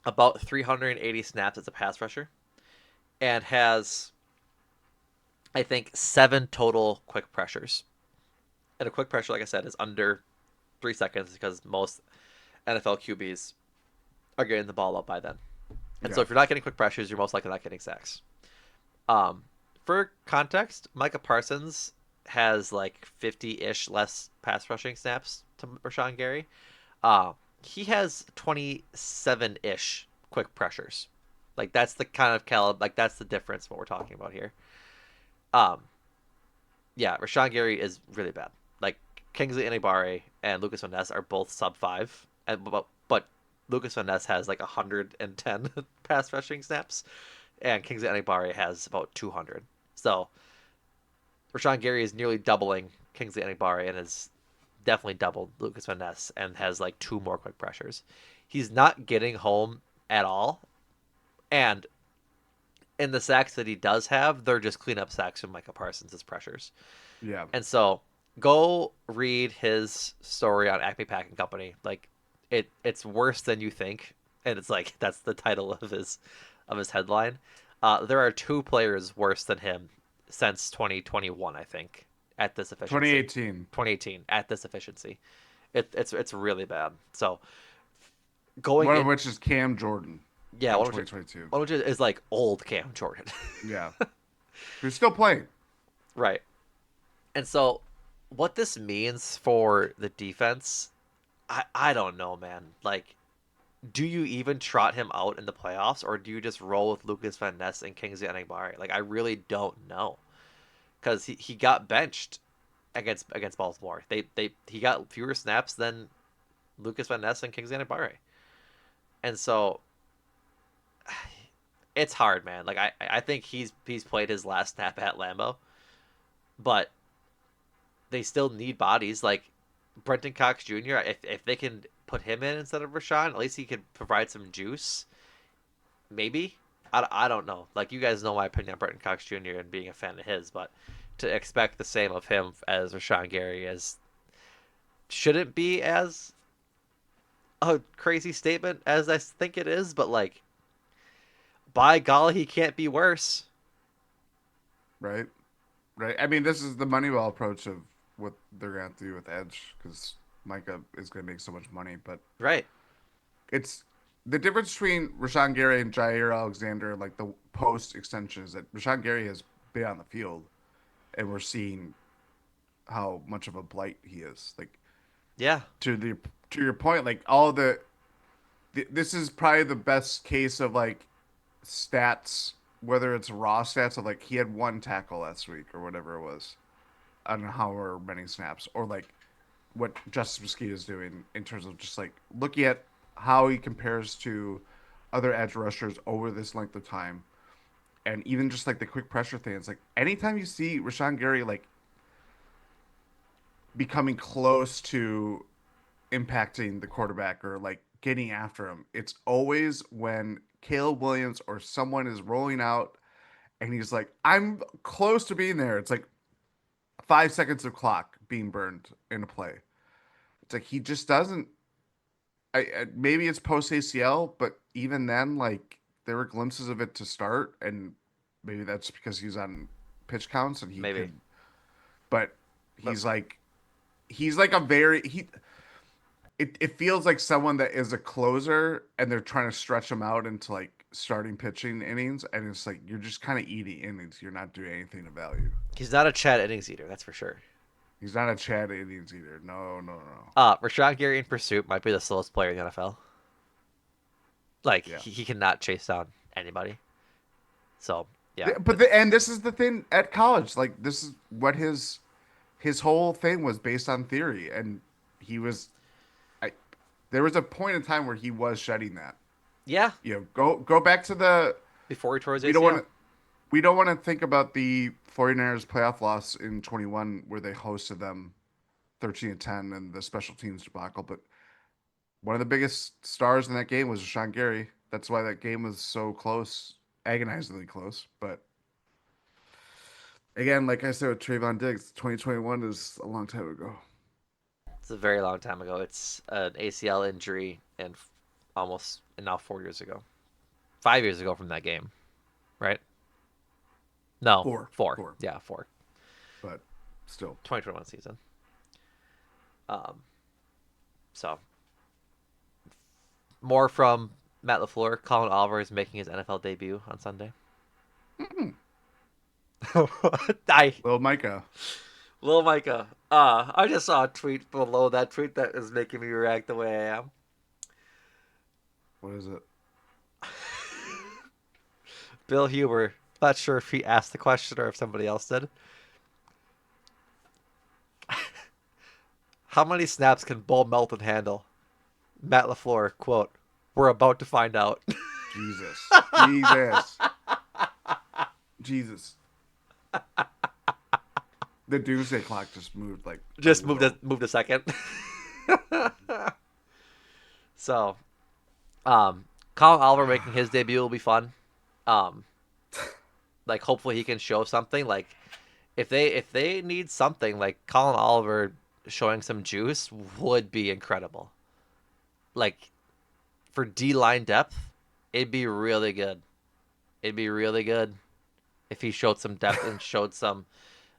Speaker 1: about 380 snaps as a pass rusher and has I think 7 total quick pressures. And a quick pressure, like I said, is under 3 seconds because most NFL QBs are getting the ball up by then. And so
Speaker 2: Yeah,
Speaker 1: if you're not getting quick pressures, you're most likely not getting sacks. Um, for context, Micah Parsons has like 50-ish less pass rushing snaps to Rashawn Gary. Uh, he has 27-ish quick pressures. Like that's the kind of caliber, like that's the difference what we're talking about here. Um, yeah, Rashawn Gary is really bad. Like Kingsley Enagbare and Lucas Van Ness are both sub 5, but Lucas Van Ness has like 110 pass rushing snaps, and Kingsley Enagbare has about 200. So Rashawn Gary is nearly doubling Kingsley Enagbare and has definitely doubled Lucas Van Ness and has like 2 more quick pressures. He's not getting home at all, and in the sacks that he does have, they're just cleanup sacks from Micah Parsons' pressures.
Speaker 2: Yeah.
Speaker 1: And so go read his story on Acme Packing Company. Like it's worse than you think, and it's like that's the title of his headline. There are 2 players worse than him since 2021, I think, at this efficiency.
Speaker 2: 2018.
Speaker 1: 2018 at this efficiency. It's really bad. So going
Speaker 2: One of
Speaker 1: in,
Speaker 2: which is Cam Jordan
Speaker 1: yeah,
Speaker 2: in
Speaker 1: one of which
Speaker 2: 2022.
Speaker 1: one of which is like old Cam Jordan,
Speaker 2: Yeah. Who's still playing.
Speaker 1: right? And so what this means for the defense, I don't know, man. Like, do you even trot him out in the playoffs, or do you just roll with Lucas Van Ness and Kingsley Enagbare? Like, I really don't know, because he got benched against Baltimore. He got fewer snaps than Lucas Van Ness and Kingsley Enagbare, and so it's hard, man. Like, I think he's played his last snap at Lambeau, but they still need bodies. Like Brenton Cox Jr., if they can put him in instead of Rashawn, at least he could provide some juice. Maybe. I don't know. Like, you guys know my opinion on Brenton Cox Jr. and being a fan of his, but to expect the same of him as Rashawn Gary is shouldn't be as a crazy statement as I think it is, but like, by golly, he can't be worse.
Speaker 2: Right? Right. I mean, this is the Moneyball approach of what they're going to have to do with Edge because Micah is going to make so much money. But
Speaker 1: Right.
Speaker 2: it's the difference between Rashawn Gary and Jair Alexander, like the post extension, is that Rashawn Gary has been on the field and we're seeing how much of a blight he is. Like
Speaker 1: Yeah.
Speaker 2: to the to your point, like all this is probably the best case of like stats, whether it's raw stats of like he had 1 tackle last week or whatever it was. I don't know however many snaps, or like what Justice Mosquito is doing in terms of just like looking at how he compares to other edge rushers over this length of time. And even just like the quick pressure thing, it's like anytime you see Rashawn Gary like becoming close to impacting the quarterback or like getting after him, it's always when Caleb Williams or someone is rolling out and he's like, I'm close to being there. It's like 5 seconds of clock being burned in a play. It's like he just doesn't. Maybe it's post ACL, but even then, like there were glimpses of it to start, and maybe that's because he's on pitch counts and he
Speaker 1: Maybe.
Speaker 2: could. But
Speaker 1: But
Speaker 2: he's like a very he. It feels like someone that is a closer, and they're trying to stretch him out into like starting pitching innings, and it's like you're just kind of eating innings. You're not doing anything of value.
Speaker 1: he's not a Chad innings eater, that's for sure.
Speaker 2: He's not a Chad innings either. No, no, no.
Speaker 1: Rashawn Gary in pursuit might be the slowest player in the NFL. Like,
Speaker 2: Yeah.
Speaker 1: he cannot chase down anybody. So yeah,
Speaker 2: And this is the thing at college. Like this is what his whole thing was based on theory, and he was. I there was a point in time where he was shedding that.
Speaker 1: yeah.
Speaker 2: Go back to the.
Speaker 1: Before he tore his
Speaker 2: We don't
Speaker 1: ACL.
Speaker 2: want to. We don't want to think about the 49ers playoff loss in 21 where they hosted them 13-10 and the special teams debacle, but one of the biggest stars in that game was Rashawn Gary. That's why that game was so close, agonizingly close. But again, like I said with Trayvon Diggs, 2021 is a long time ago.
Speaker 1: It's a very long time ago. It's an ACL injury, and almost and now 4 years ago, 5 years ago from that game, right? No,
Speaker 2: Four,
Speaker 1: four.
Speaker 2: four,
Speaker 1: Yeah, four.
Speaker 2: but still.
Speaker 1: 2021 season. Um, so more from Matt LaFleur. Colin Oliver is making his NFL debut on Sunday.
Speaker 2: Mm-mm.
Speaker 1: I
Speaker 2: Little Micah.
Speaker 1: Lil Micah. I just saw a tweet below that tweet that is making me react the way I am.
Speaker 2: What is it?
Speaker 1: Bill Huber. Not sure if he asked the question or if somebody else did. How many snaps can Bull Melton handle? Matt LaFleur, quote, "We're about to find out."
Speaker 2: Jesus. Jesus. Jesus. The doomsday clock just moved like a
Speaker 1: Just
Speaker 2: little.
Speaker 1: moved a second. So, Colin Oliver making his debut will be fun. Um, like hopefully he can show something. Like if they need something, like Colin Oliver showing some juice would be incredible. Like for D line depth, it'd be really good. It'd be really good if he showed some depth and showed some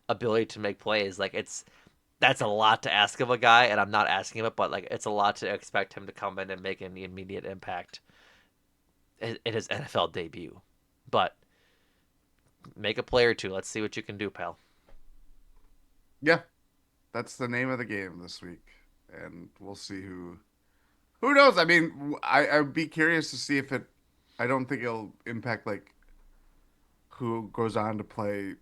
Speaker 1: ability to make plays. Like that's a lot to ask of a guy, and I'm not asking him it, but like it's a lot to expect him to come in and make an immediate impact in his NFL debut. But make a play or two. Let's see what you can do, pal.
Speaker 2: Yeah, that's the name of the game this week, and we'll see who. Who knows? I mean, I'd be curious to see if it. I don't think it'll impact like who goes on to play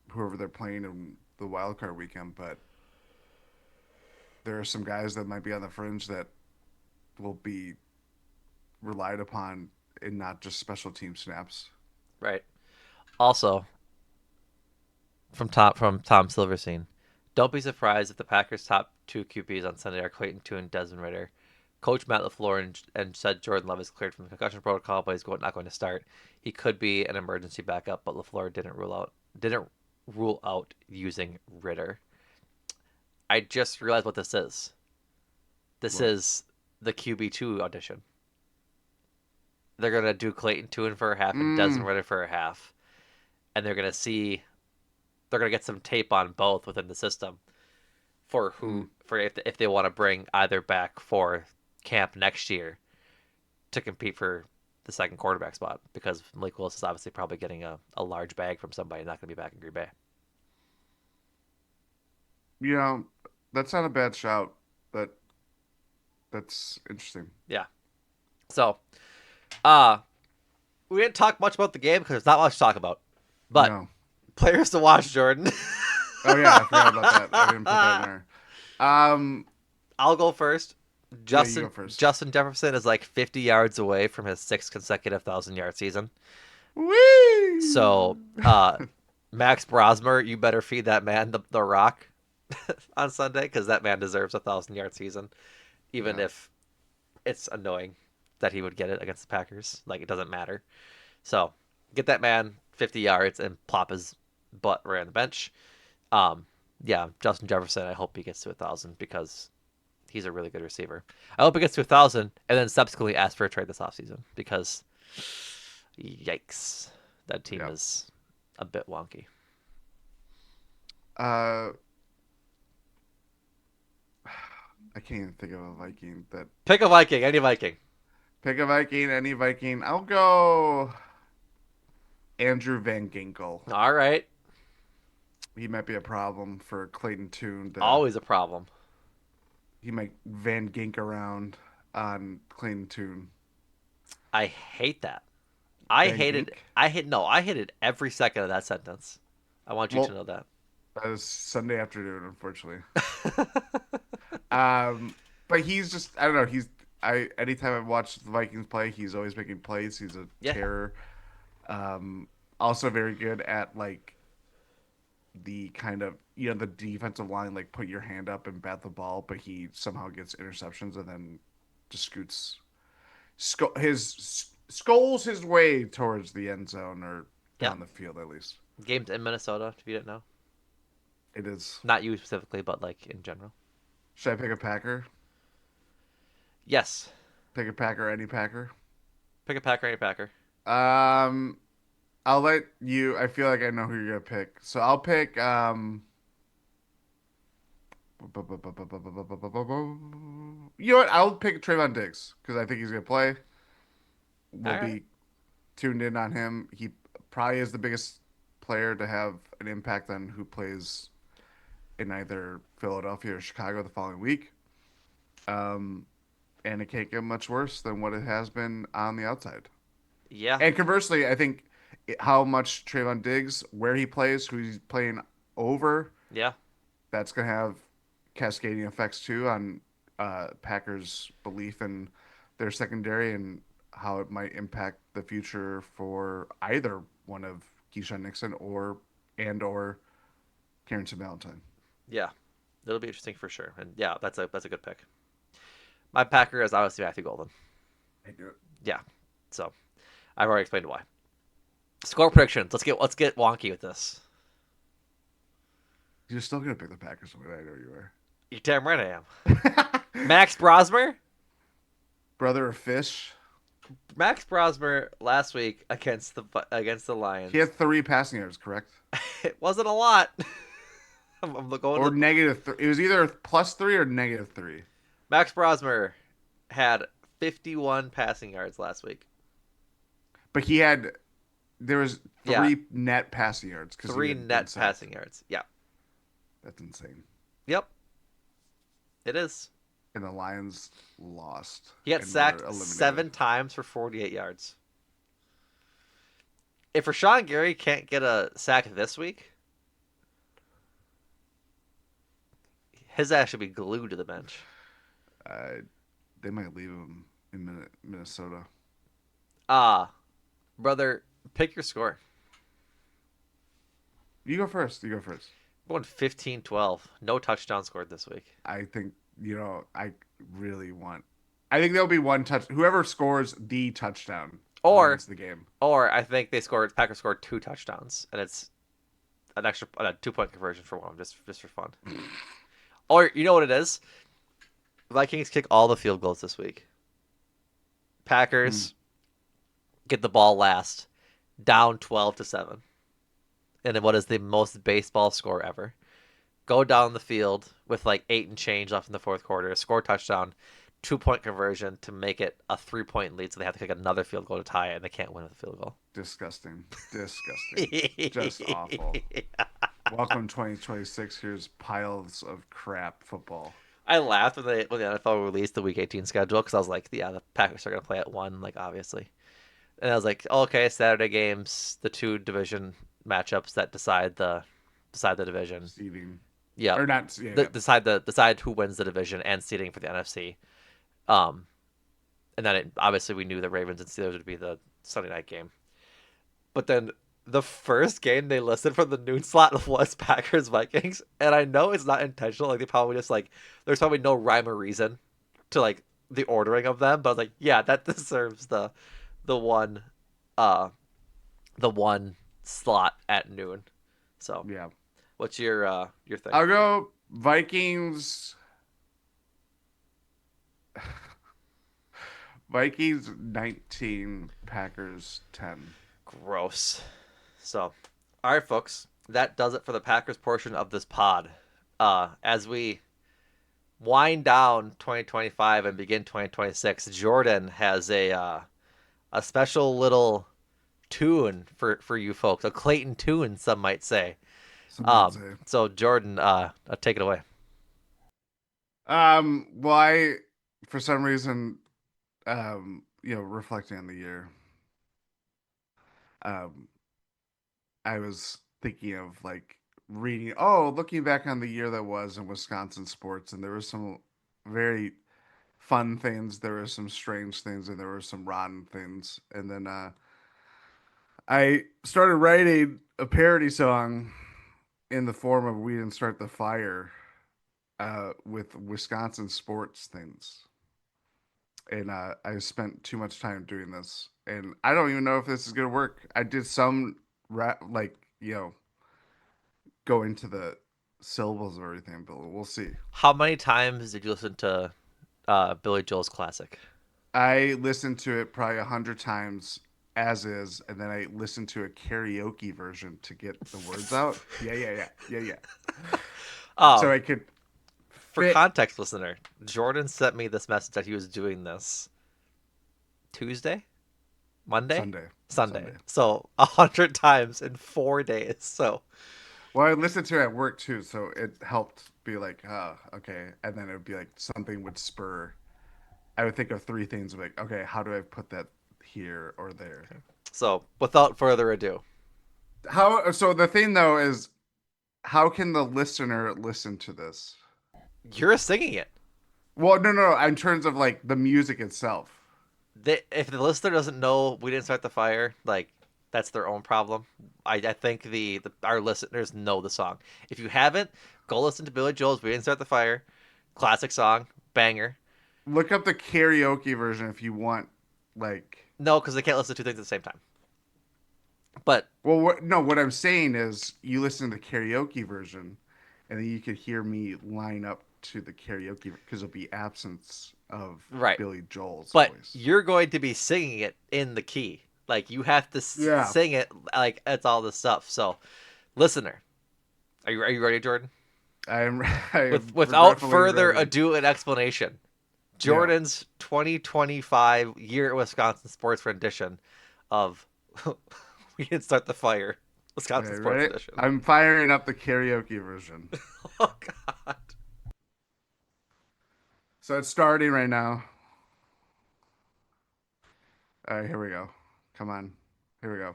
Speaker 2: whoever they're playing in the wild card weekend, but there are some guys that might be on the fringe that will be relied upon in not just special team snaps.
Speaker 1: Right. Also, from Tom Silverstein, don't be surprised if the Packers' top two QBs on Sunday are Clayton Tune and Desmond Ritter. Coach Matt LaFleur and said Jordan Love is cleared from the concussion protocol, but he's not going to start. He could be an emergency backup, but LaFleur didn't rule out using Ritter. I just realized what this is. This
Speaker 2: What?
Speaker 1: is the QB2 audition. They're gonna do Clayton Tune for a half and
Speaker 2: Mm,
Speaker 1: Desmond Ritter for a half, and they're gonna get some tape on both within the system
Speaker 2: mm.
Speaker 1: for if they want to bring either back for camp next year to compete for the second quarterback spot, because Malik Willis is obviously probably getting a large bag from somebody not going to be back in Green Bay.
Speaker 2: You know, that's not a bad shout, but that's interesting.
Speaker 1: Yeah. So, uh, we didn't talk much about the game because there's not much to talk about. But
Speaker 2: No.
Speaker 1: players to watch, Jordan.
Speaker 2: Oh yeah, I forgot about that. I didn't put that in there. Um,
Speaker 1: I'll go first.
Speaker 2: yeah, you go
Speaker 1: Justin
Speaker 2: first.
Speaker 1: Justin Jefferson is like 50 yards away from his sixth consecutive 1,000-yard season. So,
Speaker 2: Whee!
Speaker 1: Max Brosmer, you better feed that man the rock on Sunday, because that man deserves 1,000-yard season, even
Speaker 2: Yeah.
Speaker 1: if it's annoying that he would get it against the Packers. Like, it doesn't matter. So, get that man 50 yards and plop his butt right on the bench. Um, yeah, Justin Jefferson, I hope he gets to 1,000 because he's a really good receiver. I hope he gets to 1,000 and then subsequently ask for a trade this offseason, because yikes, that team
Speaker 2: Yeah.
Speaker 1: is a bit wonky.
Speaker 2: Uh, I can't even think of a Viking that
Speaker 1: Pick a Viking, any Viking.
Speaker 2: pick a Viking, any Viking. I'll go Andrew Van Ginkel.
Speaker 1: All right.
Speaker 2: He might be a problem for Clayton Tune to.
Speaker 1: Always a problem.
Speaker 2: He might Van Gink around on Clayton Tune.
Speaker 1: I hate that. I
Speaker 2: Van
Speaker 1: hated
Speaker 2: Gink?
Speaker 1: I hated every second of that sentence. I want you to
Speaker 2: Well,
Speaker 1: know that.
Speaker 2: that was Sunday afternoon, unfortunately. Um, but he's just I don't know. Anytime I watch the Vikings play, he's always making plays. He's a
Speaker 1: Yeah.
Speaker 2: terror. Also very good at like the kind of the defensive line like put your hand up and bat the ball, but he somehow gets interceptions and then just skulls his way towards the end zone or
Speaker 1: Yeah.
Speaker 2: down the field at least.
Speaker 1: Games in Minnesota, if you didn't know.
Speaker 2: It is.
Speaker 1: Not you specifically, but like in general.
Speaker 2: Should I pick a Packer?
Speaker 1: Yes.
Speaker 2: Pick a Packer, any Packer?
Speaker 1: Pick a Packer, any Packer.
Speaker 2: Um, I'll let you. I feel like I know who you're gonna pick, so I'll pick. You know what? I'll pick Trayvon Diggs because I think he's gonna play.
Speaker 1: All
Speaker 2: We'll
Speaker 1: right.
Speaker 2: be tuned in on him. He probably is the biggest player to have an impact on who plays in either Philadelphia or Chicago the following week. Um, and it can't get much worse than what it has been on the outside.
Speaker 1: Yeah.
Speaker 2: And conversely, I think how much Trayvon Diggs, where he plays, who he's playing over,
Speaker 1: Yeah.
Speaker 2: that's gonna have cascading effects too on Packers' belief in their secondary and how it might impact the future for either one of Keyshawn Nixon or Carrington Valentine.
Speaker 1: Yeah, it'll be interesting for sure. And yeah, that's a good pick. My Packer is obviously Matthew Golden.
Speaker 2: I do it.
Speaker 1: Yeah, so I've already explained why. Score predictions. Let's get wonky with this.
Speaker 2: You're still gonna pick the Packers, the way I know you
Speaker 1: You're damn right I am.
Speaker 2: are.
Speaker 1: Max Brosmer.
Speaker 2: Brother of Fish.
Speaker 1: Max Brosmer last week against the
Speaker 2: He
Speaker 1: Lions.
Speaker 2: had 3 passing yards, correct?
Speaker 1: It wasn't a lot. I'm going
Speaker 2: Or
Speaker 1: to
Speaker 2: -3. It was either +3 or -3.
Speaker 1: Max Brosmer had 51 passing yards last week.
Speaker 2: But there was
Speaker 1: Yeah,
Speaker 2: 3 net passing yards because he
Speaker 1: three
Speaker 2: had been
Speaker 1: net
Speaker 2: sacked.
Speaker 1: passing yards. Yeah.
Speaker 2: That's insane.
Speaker 1: Yep. It is.
Speaker 2: And the Lions lost
Speaker 1: He got
Speaker 2: and were
Speaker 1: sacked
Speaker 2: eliminated.
Speaker 1: 7 times for 48 yards. If Rashawn Gary can't get a sack this week, his ass should be glued to the bench.
Speaker 2: Uh, they might leave him in Minnesota.
Speaker 1: Ah, brother, pick your score.
Speaker 2: You go first. You go first.
Speaker 1: Going 15-12. No touchdown scored this week.
Speaker 2: I think, I really want. I think there'll be one touch. Whoever scores the touchdown
Speaker 1: Or
Speaker 2: wins the game.
Speaker 1: or I think Packers scored 2 touchdowns and it's an extra a 2 point conversion for one just for fun. Or you know what it is? Vikings kick all the field goals this week.
Speaker 2: Hmm.
Speaker 1: Packers get the ball last, down 12-7. And then what is the most baseball score ever? Go down the field with like 8 and change left in the fourth quarter, score touchdown, 2 point conversion to make it a 3 point lead, so they have to kick another field goal to tie it, and they can't win with a field goal.
Speaker 2: Disgusting. Disgusting. Just awful. Welcome 2026. Here's piles of crap football.
Speaker 1: I laughed when the NFL released the Week 18 schedule because I was like, yeah, the Packers are gonna play at 1, like obviously. And I was like, oh, okay, Saturday games, the two division matchups that decide the division.
Speaker 2: Seeding.
Speaker 1: Yep.
Speaker 2: Or not. Yeah,
Speaker 1: The,
Speaker 2: yeah.
Speaker 1: decide who wins the division and seeding for the NFC. Um, and then obviously we knew the Ravens and Steelers would be the Sunday night game. But then the first game they listed for the noon slot was Packers Vikings, and I know it's not intentional. Like they probably just like there's probably no rhyme or reason to like the ordering of them, but I was like, yeah, that deserves the one uh the one slot at noon. So
Speaker 2: Yeah.
Speaker 1: what's your thing?
Speaker 2: I'll go Vikings. Vikings 19, Packers 10.
Speaker 1: Gross. So, all right, folks, that does it for the Packers portion of this pod. As we wind down 2025 and begin 2026, Jordan has a special little tune for you folks, a Clayton tune, some might say.
Speaker 2: Some might say.
Speaker 1: So Jordan, take it away.
Speaker 2: Well, for some reason, reflecting on the year, um, I was thinking of like looking back on the year that was in Wisconsin sports, and there were some very fun things, there were some strange things, and there were some rotten things. And then I started writing a parody song in the form of "We Didn't Start the Fire" with Wisconsin sports things. And I spent too much time doing this, and I don't even know if this is gonna work. I did some like go into the syllables of everything, but we'll see.
Speaker 1: How many times did you listen to Billy Joel's classic?
Speaker 2: I listened to it probably 100 times as is, and then I listened to a karaoke version to get the words out. Yeah, yeah, yeah, yeah, yeah. So
Speaker 1: Um,
Speaker 2: I could
Speaker 1: for
Speaker 2: fit
Speaker 1: context, listener, Jordan sent me this message that he was doing this Tuesday, Monday,
Speaker 2: Sunday.
Speaker 1: Sunday.
Speaker 2: Sunday.
Speaker 1: So 100 times in 4 days. So
Speaker 2: Well, I listened to it at work too, so it helped be like, oh, okay. And then it would be like something would spur. I would think of 3 things like, okay, how do I put that here or there?
Speaker 1: so without further ado,
Speaker 2: So the thing though is, how can the listener listen to this?
Speaker 1: You're singing it.
Speaker 2: Well, no. In terms of like the music itself.
Speaker 1: If the listener doesn't know we didn't start the fire, like that's their own problem. I think our listeners know the song. If you haven't, go listen to Billy Joel's "We Didn't Start the Fire," classic song, banger.
Speaker 2: Look up the karaoke version if you want. Like,
Speaker 1: No, because they can't listen to two things at the same time. But
Speaker 2: well, what? No, what I'm saying is you listen to the karaoke version, and then you could hear me line up to the karaoke because there'll be absence of
Speaker 1: right,
Speaker 2: Billy Joel's
Speaker 1: but
Speaker 2: voice.
Speaker 1: you're going to be singing it in the key. Like you have to
Speaker 2: Yeah,
Speaker 1: sing it like it's all this stuff. So, listener, are you ready, Jordan?
Speaker 2: I am. I am
Speaker 1: Without
Speaker 2: regretfully
Speaker 1: further
Speaker 2: ready.
Speaker 1: ado and explanation,
Speaker 2: Yeah.
Speaker 1: Jordan's 2025 year at Wisconsin sports rendition of "We Didn't Start the Fire,"
Speaker 2: Okay,
Speaker 1: Wisconsin sports
Speaker 2: ready?
Speaker 1: edition.
Speaker 2: I'm firing up the karaoke version.
Speaker 1: Oh God!
Speaker 2: So it's starting right now. All right, here we go. Come on. Here we go.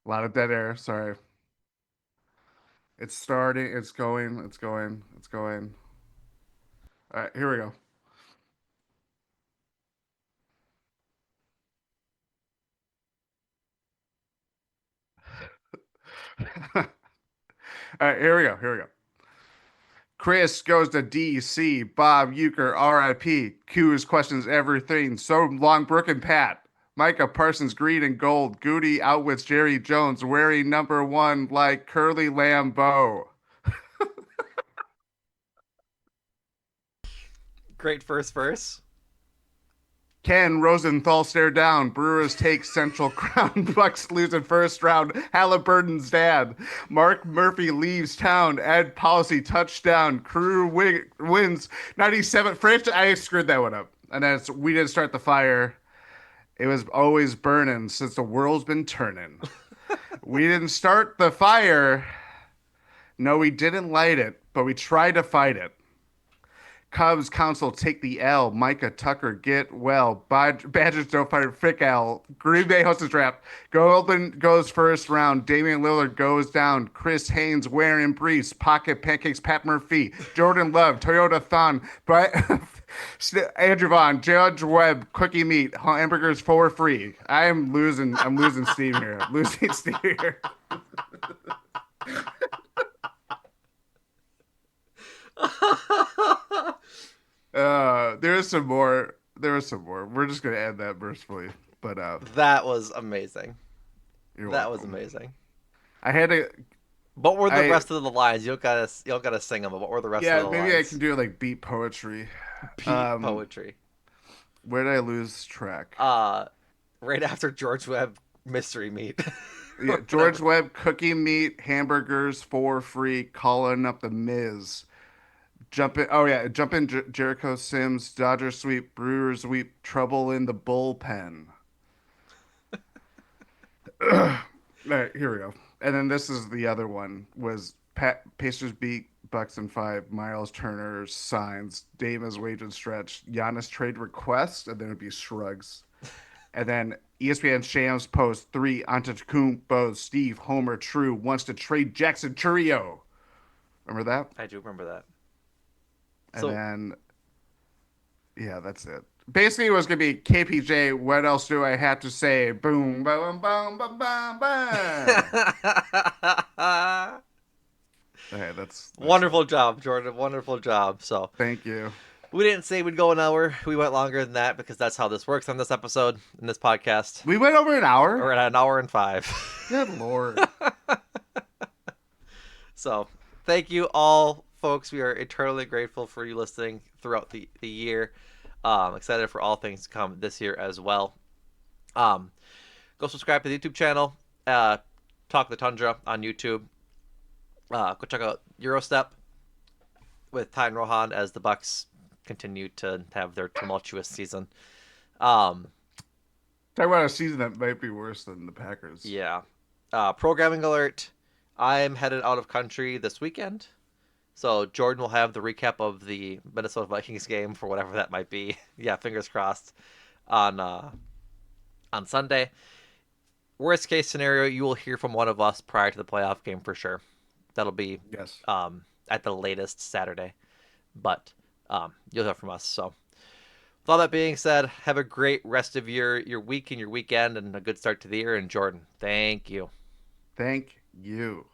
Speaker 2: A lot of dead air. Sorry. It's starting. It's going. It's going. It's going. All right, here we go. All right, here we go. Here we go. Chris goes to DC. Bob Euchre, RIP. Q's questions everything. So long, Brooke and Pat. Micah Parsons, green and gold. Goody outwits Jerry Jones, wearing number one like Curly Lambeau.
Speaker 1: Great first verse.
Speaker 2: Ken Rosenthal stare down. Brewers take Central Crown. Bucks lose in first round. Halliburton's dad. Mark Murphy leaves town. Ed policy touchdown. Crew wins 97. French, I screwed that one up. And that's we didn't start the fire. It was always burning since the world's been turning. We didn't start the fire. No, we didn't light it, but we tried to fight it. Cubs Council take the L. Micah Tucker get well. Badgers don't fire Fick L. Green Bay hosts a draft. Golden goes first round. Damian Lillard goes down. Chris Haynes wearing briefs. Pocket pancakes. Pat Murphy. Jordan Love. Toyota Thon. Andrew Vaughn. Judge Webb. Cookie meat. Hamburgers for free. I'm losing. I'm losing steam here. I'm losing steam here. There's some more. There was some more. We're just gonna end that mercifully. But
Speaker 1: That was amazing.
Speaker 2: you're
Speaker 1: That was
Speaker 2: welcome.
Speaker 1: amazing.
Speaker 2: I had to.
Speaker 1: What were the
Speaker 2: I
Speaker 1: rest of the lines? You don't gotta sing them. But what were the rest of
Speaker 2: Yeah.
Speaker 1: the
Speaker 2: Maybe I can
Speaker 1: lines?
Speaker 2: do like beat poetry.
Speaker 1: Beat
Speaker 2: Um,
Speaker 1: poetry.
Speaker 2: where did I lose track?
Speaker 1: Uh, right after George Webb mystery meat.
Speaker 2: Yeah,
Speaker 1: Or
Speaker 2: George
Speaker 1: whatever.
Speaker 2: Webb cookie meat hamburgers for free. Calling up the Miz. Jump in. Oh yeah, jump in. Jericho Sims. Dodgers sweep. Brewers sweep. Trouble in the bullpen. All right, here we go. And then this is the other one was Pacers beat Bucks in five. Miles Turner signs. Davis wage and stretch. Giannis trade request, and then it'd be shrugs. And then ESPN Shams post three. Antetokounmpo, Steve Homer, True wants to trade Jackson Churio. Remember that?
Speaker 1: I do remember that.
Speaker 2: And
Speaker 1: So
Speaker 2: then yeah, that's it. Basically, it was gonna be KPJ. What else do I have to say? Boom, boom, boom, boom, boom, boom. Okay, that's it.
Speaker 1: wonderful job, Jordan. Wonderful job. So
Speaker 2: Thank you.
Speaker 1: we didn't say we'd go an hour. We went longer than that because that's how this works on this episode, in this podcast.
Speaker 2: We went over an hour.
Speaker 1: We're at an hour and five.
Speaker 2: Good lord.
Speaker 1: So thank you all, folks. We are eternally grateful for you listening throughout the year. Excited for all things to come this year as well. Um, Go subscribe to the YouTube channel. Talk the Tundra on YouTube. Go check out Eurostep with Ty and Rohan as the Bucks continue to have their tumultuous season. Um,
Speaker 2: Talk about a season that might be worse than the Packers.
Speaker 1: yeah. Programming alert. I'm headed out of country this weekend. So Jordan will have the recap of the Minnesota Vikings game for whatever that might be. Yeah, fingers crossed on Sunday. Worst case scenario, you will hear from one of us prior to the playoff game for sure. That'll be
Speaker 2: Yes.
Speaker 1: at the latest Saturday, but you'll hear from us. So, with all that being said, have a great rest of your week and your weekend, and a good start to the year. And Jordan, thank you.
Speaker 2: Thank you.